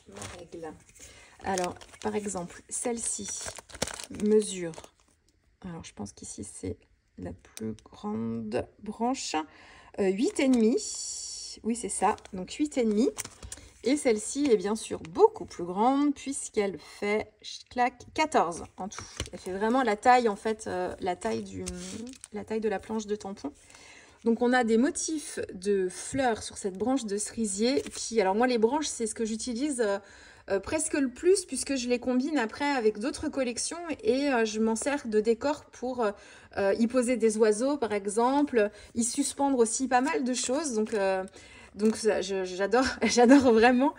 Ma règle. Alors, par exemple, celle-ci mesure. Alors, je pense qu'ici, c'est la plus grande branche, 8,5. Oui, c'est ça, donc 8,5. Et celle-ci est bien sûr beaucoup plus grande puisqu'elle fait 14 en tout. Elle fait vraiment la taille, en fait, la taille de la planche de tampon. Donc on a des motifs de fleurs sur cette branche de cerisier. Puis alors moi les branches c'est ce que j'utilise presque le plus puisque je les combine après avec d'autres collections et je m'en sers de décor pour y poser des oiseaux par exemple, y suspendre aussi pas mal de choses. Donc j'adore, j'adore vraiment.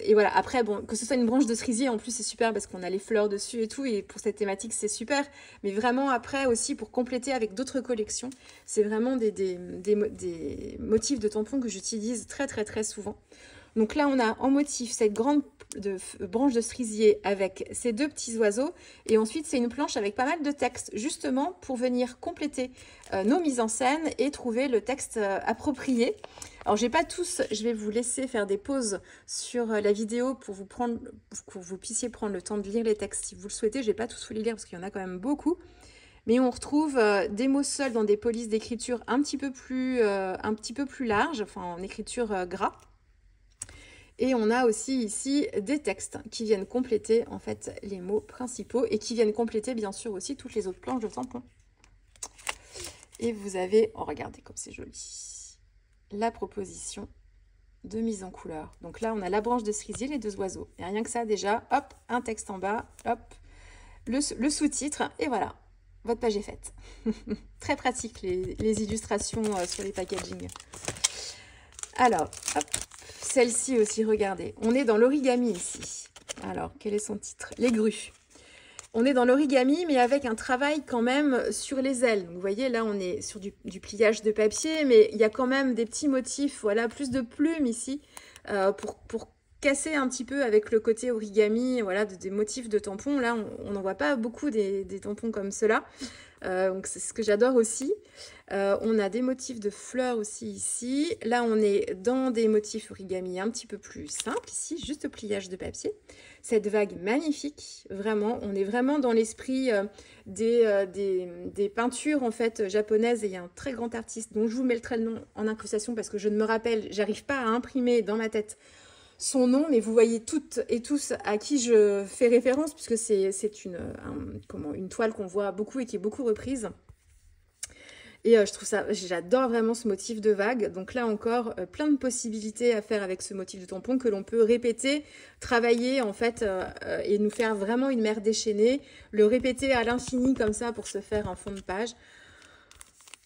Et voilà, après, bon, que ce soit une branche de cerisier, en plus, c'est super parce qu'on a les fleurs dessus et tout. Et pour cette thématique, c'est super. Mais vraiment, après aussi, pour compléter avec d'autres collections, c'est vraiment des motifs de tampons que j'utilise très, très, très souvent. Donc là, on a en motif cette grande branche de cerisier avec ces deux petits oiseaux. Et ensuite, c'est une planche avec pas mal de texte, justement pour venir compléter nos mises en scène et trouver le texte approprié. Alors, j'ai pas tous, je vais vous laisser faire des pauses sur la vidéo pour que vous puissiez prendre le temps de lire les textes si vous le souhaitez. Je vais pas tous vous les lire parce qu'il y en a quand même beaucoup. Mais on retrouve des mots seuls dans des polices d'écriture un petit peu plus larges, enfin en écriture gras. Et on a aussi ici des textes qui viennent compléter en fait les mots principaux et qui viennent compléter bien sûr aussi toutes les autres planches de tampons. Et vous avez, oh regardez comme c'est joli, la proposition de mise en couleur. Donc là on a la branche de cerisier, les deux oiseaux. Et rien que ça déjà, hop, un texte en bas, hop, le sous-titre et voilà, votre page est faite. Très pratique les illustrations sur les packaging. Alors, hop. Celle-ci aussi, regardez. On est dans l'origami ici. Alors, quel est son titre? Les grues. On est dans l'origami, mais avec un travail quand même sur les ailes. Donc, vous voyez, là, on est sur du pliage de papier, mais il y a quand même des petits motifs, voilà, plus de plumes ici, pour casser un petit peu avec le côté origami, voilà, des motifs de tampons. Là, on n'en voit pas beaucoup des tampons comme cela. Donc c'est ce que j'adore aussi. On a des motifs de fleurs aussi ici. Là, on est dans des motifs origami un petit peu plus simples ici, juste pliage de papier. Cette vague magnifique, vraiment, on est vraiment dans l'esprit des peintures en fait japonaises. Et il y a un très grand artiste dont je vous mettrai le nom en incrustation parce que je ne me rappelle, j'arrive pas à imprimer dans ma tête son nom, mais vous voyez toutes et tous à qui je fais référence puisque c'est une toile qu'on voit beaucoup et qui est beaucoup reprise. Et je trouve ça, j'adore vraiment ce motif de vague. Donc là encore, plein de possibilités à faire avec ce motif de tampon que l'on peut répéter, travailler en fait et nous faire vraiment une mer déchaînée. Le répéter à l'infini comme ça pour se faire un fond de page.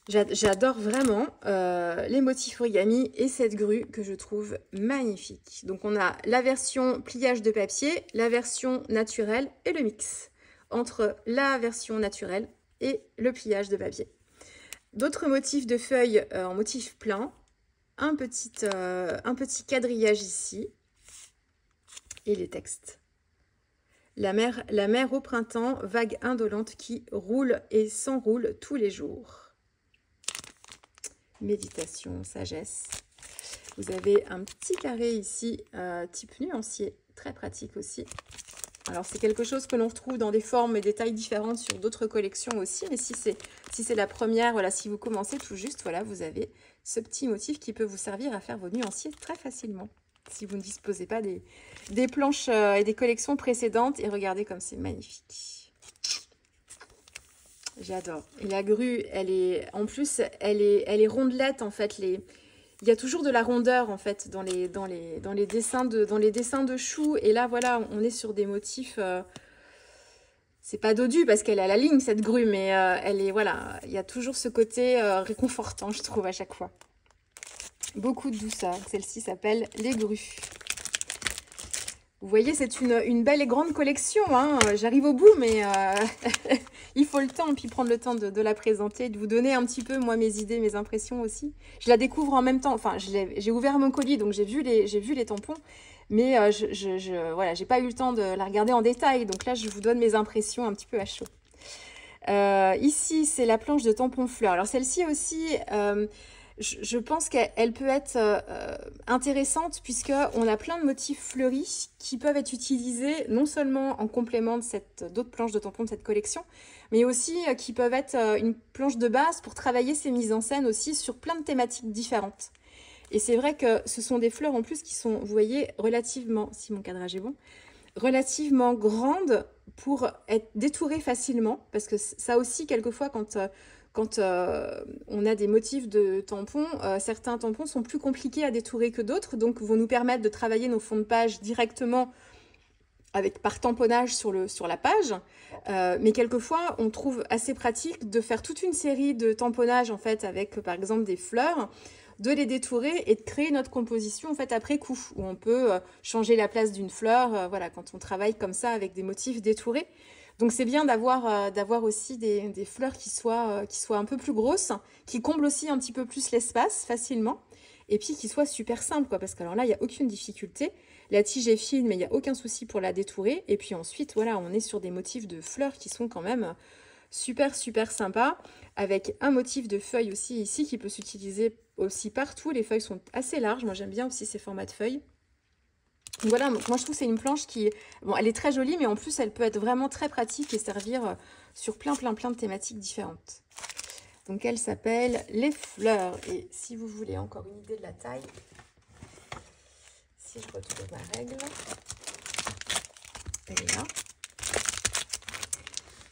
J'adore vraiment les motifs origami et cette grue que je trouve magnifique. Donc on a la version pliage de papier, la version naturelle et le mix entre la version naturelle et le pliage de papier. D'autres motifs de feuilles en motif plein, un petit quadrillage ici et les textes. La mer au printemps, vague indolente qui roule et s'enroule tous les jours. Méditation, sagesse. Vous avez un petit carré ici, type nuancier, très pratique aussi. Alors c'est quelque chose que l'on retrouve dans des formes et des tailles différentes sur d'autres collections aussi, mais si c'est la première, voilà, si vous commencez tout juste, voilà, vous avez ce petit motif qui peut vous servir à faire vos nuanciers très facilement. Si vous ne disposez pas des planches et des collections précédentes, et regardez comme c'est magnifique. J'adore. Et la grue, en plus, elle est rondelette en fait. Il y a toujours de la rondeur en fait dans les dessins de choux. Et là, voilà, on est sur des motifs. C'est pas dodu parce qu'elle est à la ligne cette grue, mais voilà, il y a toujours ce côté réconfortant, je trouve à chaque fois. Beaucoup de douceur. Celle-ci s'appelle les grues. Vous voyez, c'est une belle et grande collection. Hein. J'arrive au bout, mais il faut le temps, et puis prendre le temps de la présenter, de vous donner un petit peu, moi, mes idées, mes impressions aussi. Je la découvre en même temps. Enfin, j'ai ouvert mon colis, donc j'ai vu les tampons, mais voilà, j'ai pas eu le temps de la regarder en détail. Donc là, je vous donne mes impressions un petit peu à chaud. Ici, c'est la planche de tampons fleurs. Alors celle-ci aussi... je pense qu'elle peut être intéressante puisqu'on a plein de motifs fleuris qui peuvent être utilisés non seulement en complément d'autres planches de tampons de cette collection, mais aussi qui peuvent être une planche de base pour travailler ces mises en scène aussi sur plein de thématiques différentes. Et c'est vrai que ce sont des fleurs en plus qui sont, vous voyez, relativement, si mon cadrage est bon, relativement grandes pour être détourées facilement, parce que ça aussi, quelquefois, quand on a des motifs de tampons, certains tampons sont plus compliqués à détourer que d'autres, donc vont nous permettre de travailler nos fonds de page directement par tamponnage sur la page. Mais quelquefois, on trouve assez pratique de faire toute une série de tamponnages en fait, avec par exemple des fleurs, de les détourer et de créer notre composition en fait après coup, où on peut changer la place d'une fleur, voilà, quand on travaille comme ça avec des motifs détourés. Donc c'est bien d'avoir aussi des fleurs qui soient un peu plus grosses, qui comblent aussi un petit peu plus l'espace facilement, et puis qui soient super simples, quoi, parce que alors là, il n'y a aucune difficulté. La tige est fine, mais il n'y a aucun souci pour la détourer. Et puis ensuite, voilà, on est sur des motifs de fleurs qui sont quand même super, super sympas, avec un motif de feuilles aussi ici qui peut s'utiliser aussi partout. Les feuilles sont assez larges, moi j'aime bien aussi ces formats de feuilles. Donc voilà, moi je trouve que c'est une planche qui, bon, elle est très jolie, mais en plus elle peut être vraiment très pratique et servir sur plein de thématiques différentes. Donc elle s'appelle Les Fleurs. Et si vous voulez encore une idée de la taille, si je retrouve ma règle, elle est là.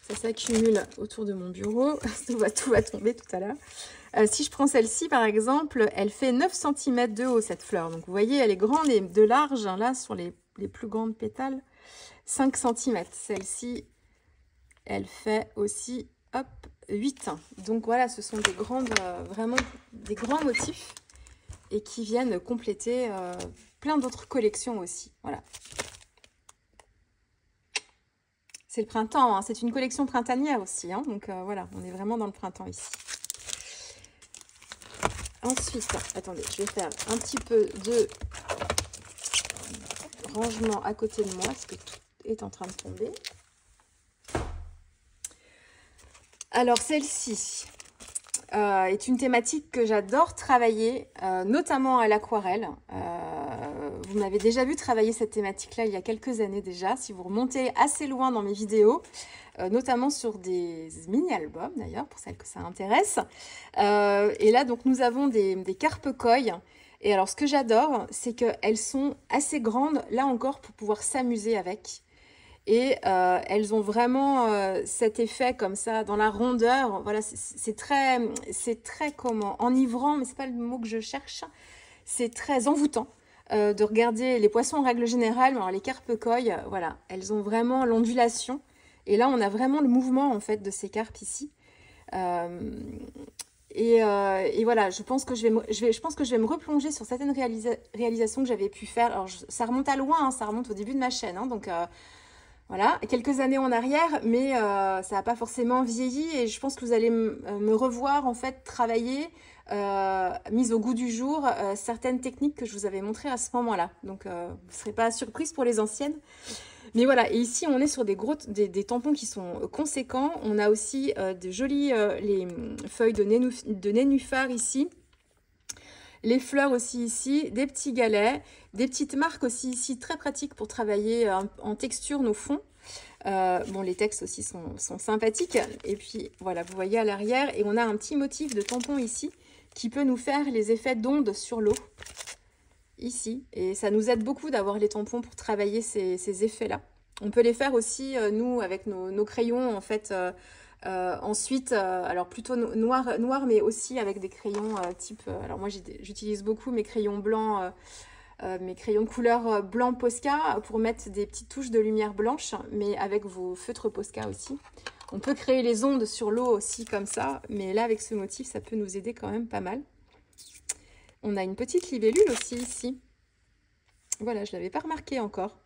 Ça s'accumule autour de mon bureau, tout va tomber tout à l'heure. Si je prends celle-ci, par exemple, elle fait 9 cm de haut, cette fleur. Donc, vous voyez, elle est grande et de large, hein, là, sur les plus grandes pétales, 5 cm. Celle-ci, elle fait aussi, hop, 8. Donc, voilà, ce sont des grandes, vraiment des grands motifs et qui viennent compléter plein d'autres collections aussi. Voilà. C'est le printemps, hein. C'est une collection printanière aussi, hein. Donc, voilà, on est vraiment dans le printemps ici. Ensuite, attendez, je vais faire un petit peu de rangement à côté de moi, parce que tout est en train de tomber. Alors, celle-ci est une thématique que j'adore travailler, notamment à l'aquarelle. Vous m'avez déjà vu travailler cette thématique-là il y a quelques années déjà, si vous remontez assez loin dans mes vidéos. Notamment sur des mini-albums d'ailleurs, pour celles que ça intéresse. Et là, donc, nous avons des carpe koi. Et alors, ce que j'adore, c'est qu'elles sont assez grandes, là encore, pour pouvoir s'amuser avec. Et elles ont vraiment cet effet comme ça, dans la rondeur. Voilà, c'est très comment, enivrant, mais c'est pas le mot que je cherche. C'est très envoûtant. De regarder les poissons en règle générale, alors les carpe koi, voilà, elles ont vraiment l'ondulation. Et là, on a vraiment le mouvement, en fait, de ces carpes ici. Et voilà, je pense que je vais me replonger sur certaines réalisations que j'avais pu faire. Alors, ça remonte à loin, hein, ça remonte au début de ma chaîne. Hein, donc, voilà, quelques années en arrière, mais ça n'a pas forcément vieilli. Et je pense que vous allez me revoir, en fait, travailler, mise au goût du jour, certaines techniques que je vous avais montrées à ce moment-là. Donc, vous ne serez pas surprise pour les anciennes. Mais voilà, et ici on est sur des tampons qui sont conséquents. On a aussi de jolies les feuilles de nénuphar ici. Les fleurs aussi ici, des petits galets, des petites marques aussi ici, très pratiques pour travailler en texture nos fonds. Bon, les textes aussi sont sympathiques. Et puis voilà, vous voyez à l'arrière, et on a un petit motif de tampon ici qui peut nous faire les effets d'onde sur l'eau. Ici, et ça nous aide beaucoup d'avoir les tampons pour travailler ces effets-là. On peut les faire aussi, nous, avec nos crayons, en fait, ensuite, alors plutôt noir, mais aussi avec des crayons type... alors moi, j'utilise beaucoup mes crayons blancs, mes crayons couleur blanc Posca pour mettre des petites touches de lumière blanche, mais avec vos feutres Posca aussi. On peut créer les ondes sur l'eau aussi comme ça, mais là, avec ce motif, ça peut nous aider quand même pas mal. On a une petite libellule aussi ici. Voilà, je ne l'avais pas remarqué encore.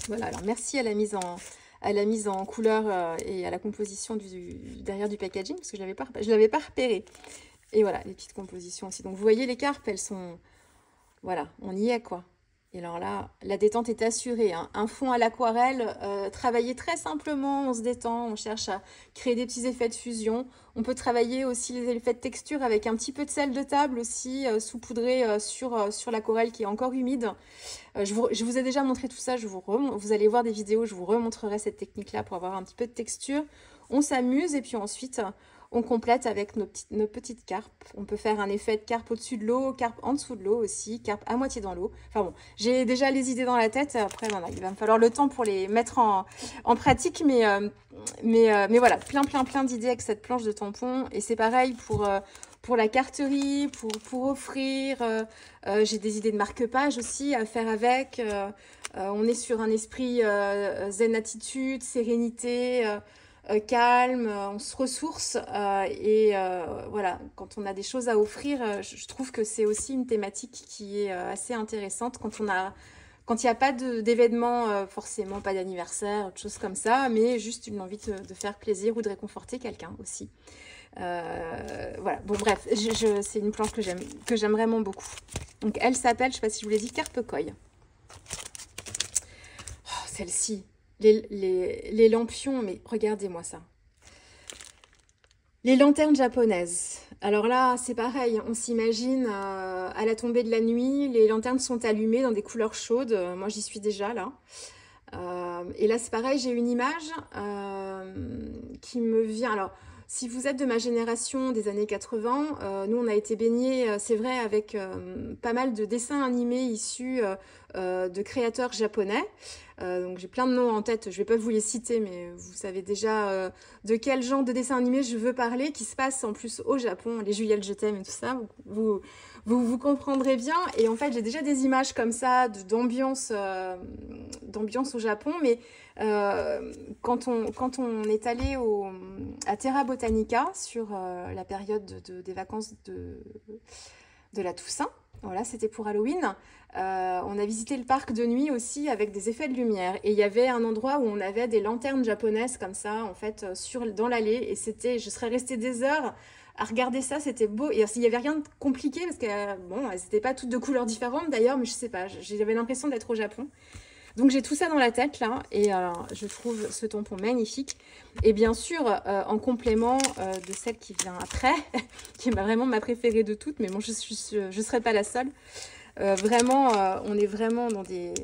Voilà, alors merci à la mise en couleur et à la composition derrière du packaging, parce que je ne l'avais pas repéré. Et voilà, les petites compositions aussi. Donc vous voyez les carpes, elles sont... Voilà, on y est quoi. Et alors là, la détente est assurée. Hein. Un fond à l'aquarelle, travailler très simplement, on se détend, on cherche à créer des petits effets de fusion. On peut travailler aussi les effets de texture avec un petit peu de sel de table aussi, saupoudré sur l'aquarelle qui est encore humide. Je vous ai déjà montré tout ça, vous allez voir des vidéos, je vous remontrerai cette technique-là pour avoir un petit peu de texture. On s'amuse et puis ensuite... on complète avec nos petites carpes. On peut faire un effet de carpe au-dessus de l'eau, carpe en dessous de l'eau aussi, carpe à moitié dans l'eau. Enfin bon, j'ai déjà les idées dans la tête. Après, voilà, il va me falloir le temps pour les mettre en pratique. Mais mais voilà, plein d'idées avec cette planche de tampons. Et c'est pareil pour la carterie, pour offrir. J'ai des idées de marque-page aussi à faire avec. On est sur un esprit zen attitude, sérénité, calme, on se ressource. Voilà, quand on a des choses à offrir, je trouve que c'est aussi une thématique qui est assez intéressante quand il n'y a pas d'événement, forcément pas d'anniversaire, autre chose comme ça, mais juste une envie de faire plaisir ou de réconforter quelqu'un aussi. Voilà, bon bref, c'est une planche que j'aime vraiment beaucoup. Donc elle s'appelle, je ne sais pas si je vous l'ai dit, Carpe Koi. Oh, celle-ci, les lampions, mais regardez-moi ça. Les lanternes japonaises. Alors là, c'est pareil, on s'imagine à la tombée de la nuit, les lanternes sont allumées dans des couleurs chaudes. Moi, j'y suis déjà là. Et là, c'est pareil, j'ai une image qui me vient. Alors, si vous êtes de ma génération des années 80, nous, on a été baignés, c'est vrai, avec pas mal de dessins animés issus de créateurs japonais. Donc j'ai plein de noms en tête, je ne vais pas vous les citer, mais vous savez déjà de quel genre de dessin animé je veux parler, qui se passe en plus au Japon, les Juliette je t'aime et tout ça, vous comprendrez bien. Et en fait j'ai déjà des images comme ça d'ambiance au Japon, mais quand on est allé à Terra Botanica sur la période des vacances de la Toussaint, voilà, c'était pour Halloween. On a visité le parc de nuit aussi avec des effets de lumière. Et il y avait un endroit où on avait des lanternes japonaises comme ça, en fait, dans l'allée. Et je serais restée des heures à regarder ça, c'était beau. Et il n'y avait rien de compliqué parce que, bon, elles n'étaient pas toutes de couleurs différentes d'ailleurs, mais je sais pas, j'avais l'impression d'être au Japon. Donc j'ai tout ça dans la tête là, et je trouve ce tampon magnifique. Et bien sûr, en complément de celle qui vient après, qui est vraiment ma préférée de toutes, mais bon, je serai pas la seule. Vraiment, on est vraiment dans des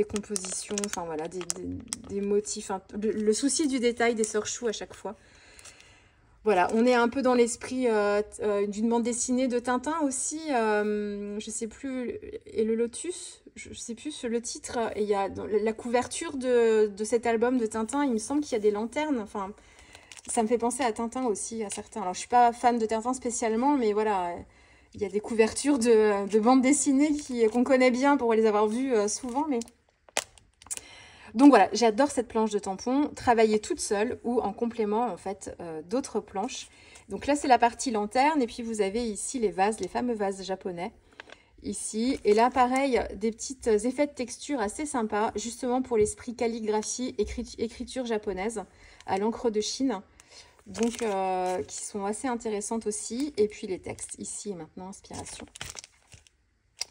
compositions, enfin voilà, des motifs, le souci du détail des sœurs Chou à chaque fois. Voilà, on est un peu dans l'esprit d'une bande dessinée de Tintin aussi, je sais plus, et le Lotus, je sais plus le titre, et il y a dans la couverture de cet album de Tintin, il me semble qu'il y a des lanternes, enfin, ça me fait penser à Tintin aussi, à certains. Alors, je suis pas fan de Tintin spécialement, mais voilà, il y a des couvertures de bandes dessinées qu'on connaît bien pour les avoir vues souvent, mais... Donc voilà, j'adore cette planche de tampon, travailler toute seule ou en complément en fait d'autres planches. Donc là c'est la partie lanterne et puis vous avez ici les vases, les fameux vases japonais ici. Et là pareil, des petits effets de texture assez sympas justement pour l'esprit calligraphie, écriture japonaise à l'encre de Chine. Donc qui sont assez intéressantes aussi. Et puis les textes ici et maintenant, inspiration.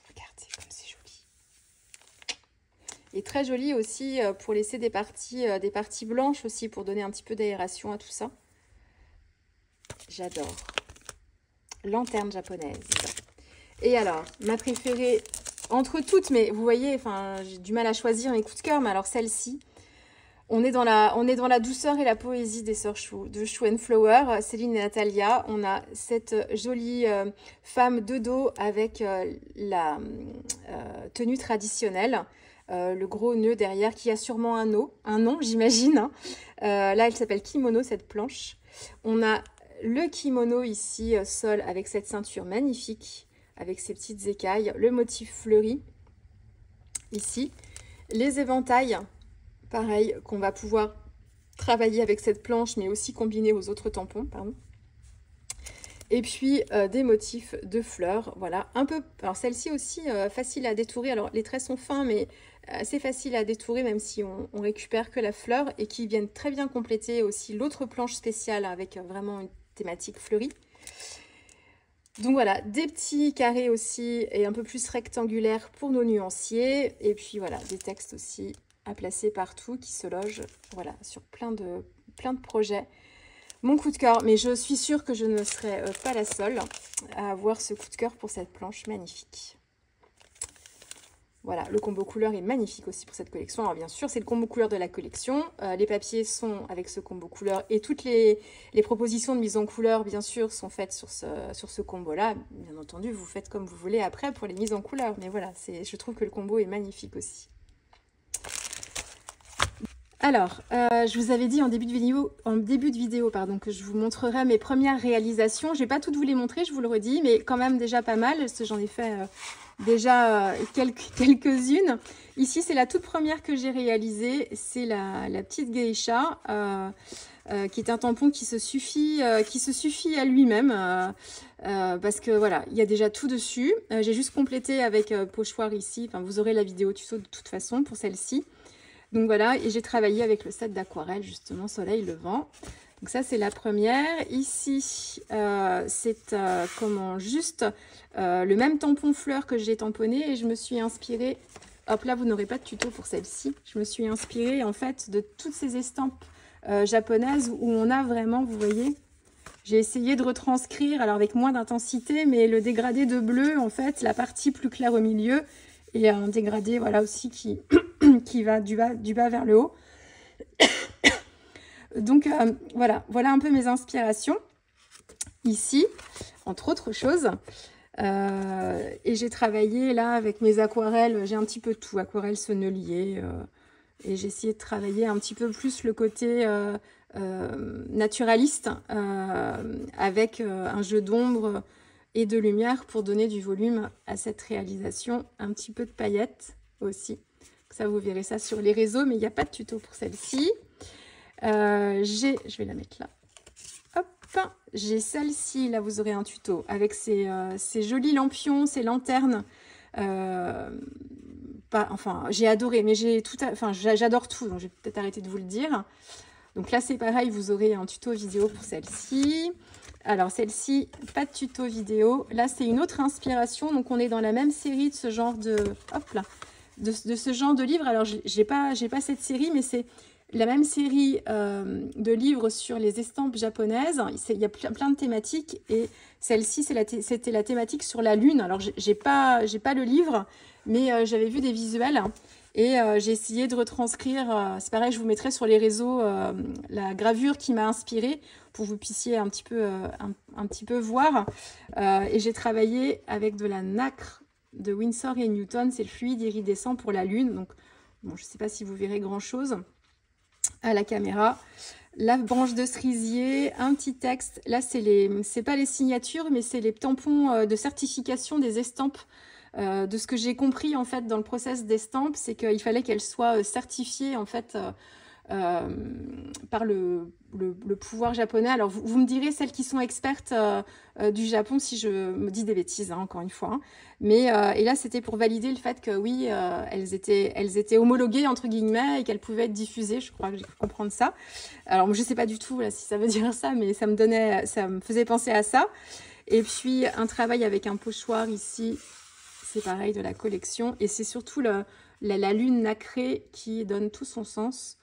Regardez comme c'est joli. Et très joli aussi pour laisser des parties blanches aussi, pour donner un petit peu d'aération à tout ça. J'adore. Lanterne japonaise. Et alors, ma préférée entre toutes, mais vous voyez, enfin, j'ai du mal à choisir mes coups de cœur, mais alors celle-ci, on est dans la douceur et la poésie des sœurs Chou, de Chou and Flower, Céline et Natalia. On a cette jolie femme de dos avec la tenue traditionnelle. Le gros nœud derrière qui a sûrement un nom j'imagine. Hein. Là, elle s'appelle Kimono, cette planche. On a le kimono ici, sol, avec cette ceinture magnifique, avec ses petites écailles. Le motif fleuri, ici. Les éventails, pareil, qu'on va pouvoir travailler avec cette planche, mais aussi combiner aux autres tampons, pardon. Et puis des motifs de fleurs, voilà, un peu, alors celle-ci aussi facile à détourer, alors les traits sont fins mais assez facile à détourer même si on récupère que la fleur et qui viennent très bien compléter aussi l'autre planche spéciale avec vraiment une thématique fleurie. Donc voilà, des petits carrés aussi et un peu plus rectangulaires pour nos nuanciers et puis voilà, des textes aussi à placer partout qui se logent, voilà, sur plein de projets. Mon coup de cœur, mais je suis sûre que je ne serai pas la seule à avoir ce coup de cœur pour cette planche magnifique. Voilà, le combo couleur est magnifique aussi pour cette collection. Alors bien sûr, c'est le combo couleur de la collection. Les papiers sont avec ce combo couleur et toutes les propositions de mise en couleur, bien sûr, sont faites sur ce combo-là. Bien entendu, vous faites comme vous voulez après pour les mises en couleur. Mais voilà, je trouve que le combo est magnifique aussi. Alors, je vous avais dit en début de vidéo, pardon, que je vous montrerai mes premières réalisations. Je vais pas toutes vous les montrer, je vous le redis, mais quand même déjà pas mal, parce que j'en ai fait déjà quelques-unes. Ici, c'est la toute première que j'ai réalisée, c'est la petite geisha, qui est un tampon qui se suffit à lui-même, parce que voilà, il y a déjà tout dessus. J'ai juste complété avec pochoir ici, enfin vous aurez la vidéo tuto de toute façon pour celle-ci. Donc voilà, et j'ai travaillé avec le set d'aquarelle, justement, Soleil Levant. Donc ça, c'est la première. Ici, c'est juste le même tampon fleur que j'ai tamponné et je me suis inspirée, hop là, vous n'aurez pas de tuto pour celle-ci. Je me suis inspirée, en fait, de toutes ces estampes japonaises où on a vraiment, vous voyez, j'ai essayé de retranscrire, alors avec moins d'intensité, mais le dégradé de bleu, en fait, la partie plus claire au milieu, et un dégradé, voilà, aussi qui... qui va du bas vers le haut. Donc voilà un peu mes inspirations ici, entre autres choses. Et j'ai travaillé là avec mes aquarelles, j'ai un petit peu tout, aquarelle sennelier, et j'ai essayé de travailler un petit peu plus le côté naturaliste, avec un jeu d'ombre et de lumière pour donner du volume à cette réalisation, un petit peu de paillettes aussi. Ça, vous verrez ça sur les réseaux, mais il n'y a pas de tuto pour celle-ci. Je vais la mettre là. Hop, j'ai celle-ci, là vous aurez un tuto, avec ces jolis lampions, ces lanternes. Enfin, j'ai adoré, mais j'adore tout, donc je vais peut-être arrêter de vous le dire. Donc là, c'est pareil, vous aurez un tuto vidéo pour celle-ci. Alors, celle-ci, pas de tuto vidéo. Là, c'est une autre inspiration, donc on est dans la même série de ce genre de... Hop là, de ce genre de livre. Alors, j'ai pas cette série, mais c'est la même série de livres sur les estampes japonaises. Il y a plein de thématiques et celle-ci, c'était la thématique sur la lune. Alors, j'ai pas le livre, mais j'avais vu des visuels et j'ai essayé de retranscrire. C'est pareil, je vous mettrai sur les réseaux la gravure qui m'a inspirée pour que vous puissiez un petit peu voir. Et j'ai travaillé avec de la nacre de Winsor et Newton, c'est le fluide iridescent pour la lune. Donc, bon, je ne sais pas si vous verrez grand-chose à la caméra. La branche de cerisier, un petit texte. Là, c'est pas les signatures, mais c'est les tampons de certification des estampes. De ce que j'ai compris, en fait, dans le process d'estampes, c'est qu'il fallait qu'elles soient certifiées, en fait, par le pouvoir japonais. Alors, vous me direz, celles qui sont expertes du Japon, si je me dis des bêtises, hein, encore une fois. Hein. Mais, et là, c'était pour valider le fait que, oui, elles étaient homologuées, entre guillemets, et qu'elles pouvaient être diffusées. Je crois que j'ai pu comprendre ça. Alors, je ne sais pas du tout là, si ça veut dire ça, mais ça me faisait penser à ça. Et puis, un travail avec un pochoir ici, c'est pareil, de la collection. Et c'est surtout la lune nacrée qui donne tout son sens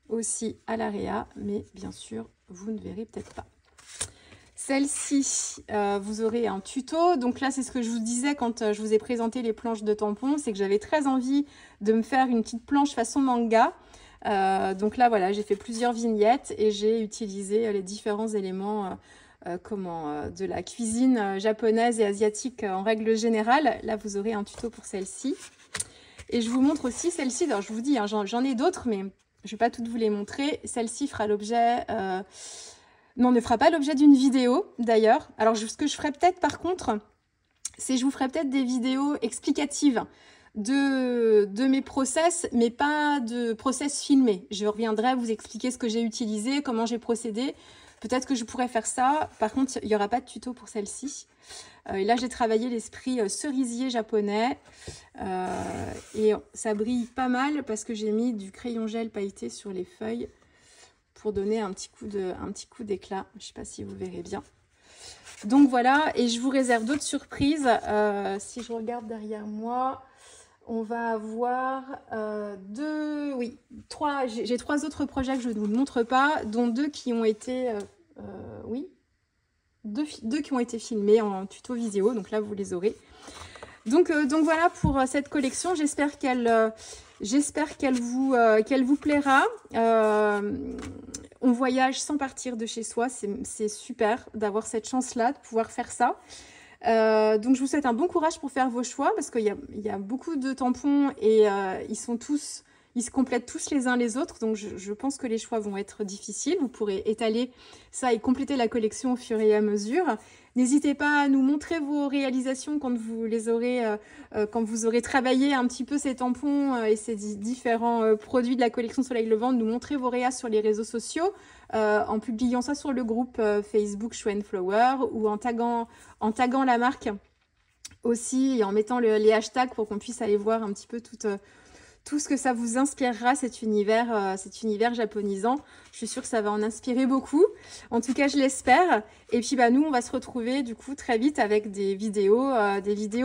aussi à l'area, mais bien sûr, vous ne verrez peut-être pas. Celle-ci, vous aurez un tuto. Donc là, c'est ce que je vous disais quand je vous ai présenté les planches de tampons, c'est que j'avais très envie de me faire une petite planche façon manga. Donc là, voilà, j'ai fait plusieurs vignettes et j'ai utilisé les différents éléments de la cuisine japonaise et asiatique en règle générale. Là, vous aurez un tuto pour celle-ci. Et je vous montre aussi celle-ci. Alors, je vous dis, hein, j'en ai d'autres, mais je ne vais pas toutes vous les montrer. Celle-ci fera l'objet... Non, ne fera pas l'objet d'une vidéo, d'ailleurs. Alors, ce que je ferai peut-être, par contre, c'est je vous ferai peut-être des vidéos explicatives de mes process, mais pas de process filmés. Je reviendrai vous expliquer ce que j'ai utilisé, comment j'ai procédé. Peut-être que je pourrais faire ça. Par contre, il n'y aura pas de tuto pour celle-ci. Et là, j'ai travaillé l'esprit cerisier japonais. Et ça brille pas mal parce que j'ai mis du crayon gel pailleté sur les feuilles pour donner un petit coup d'éclat. Je ne sais pas si vous verrez bien. Donc voilà, et je vous réserve d'autres surprises. Si je regarde derrière moi, on va avoir j'ai trois autres projets que je ne vous montre pas, dont deux qui ont été, deux qui ont été filmés en tuto vidéo. Donc là, vous les aurez. Donc voilà pour cette collection. J'espère qu'elle vous plaira. On voyage sans partir de chez soi. C'est super d'avoir cette chance-là, de pouvoir faire ça. Donc je vous souhaite un bon courage pour faire vos choix parce qu'il y a beaucoup de tampons et ils sont tous ils se complètent tous les uns les autres, donc je pense que les choix vont être difficiles. Vous pourrez étaler ça et compléter la collection au fur et à mesure. N'hésitez pas à nous montrer vos réalisations quand vous quand vous aurez travaillé un petit peu ces tampons et ces différents produits de la collection Soleil Levant. Nous montrer vos réas sur les réseaux sociaux, en publiant ça sur le groupe Facebook Show & Flower ou en taguant la marque aussi et en mettant les hashtags pour qu'on puisse aller voir un petit peu tout ce que ça vous inspirera, cet univers japonisant. Je suis sûre que ça va en inspirer beaucoup. En tout cas, je l'espère. Et puis, nous, on va se retrouver du coup très vite avec des vidéos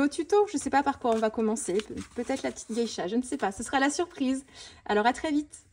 tuto. Je ne sais pas par quoi on va commencer. Peut-être la petite geisha, je ne sais pas. Ce sera la surprise. Alors, à très vite.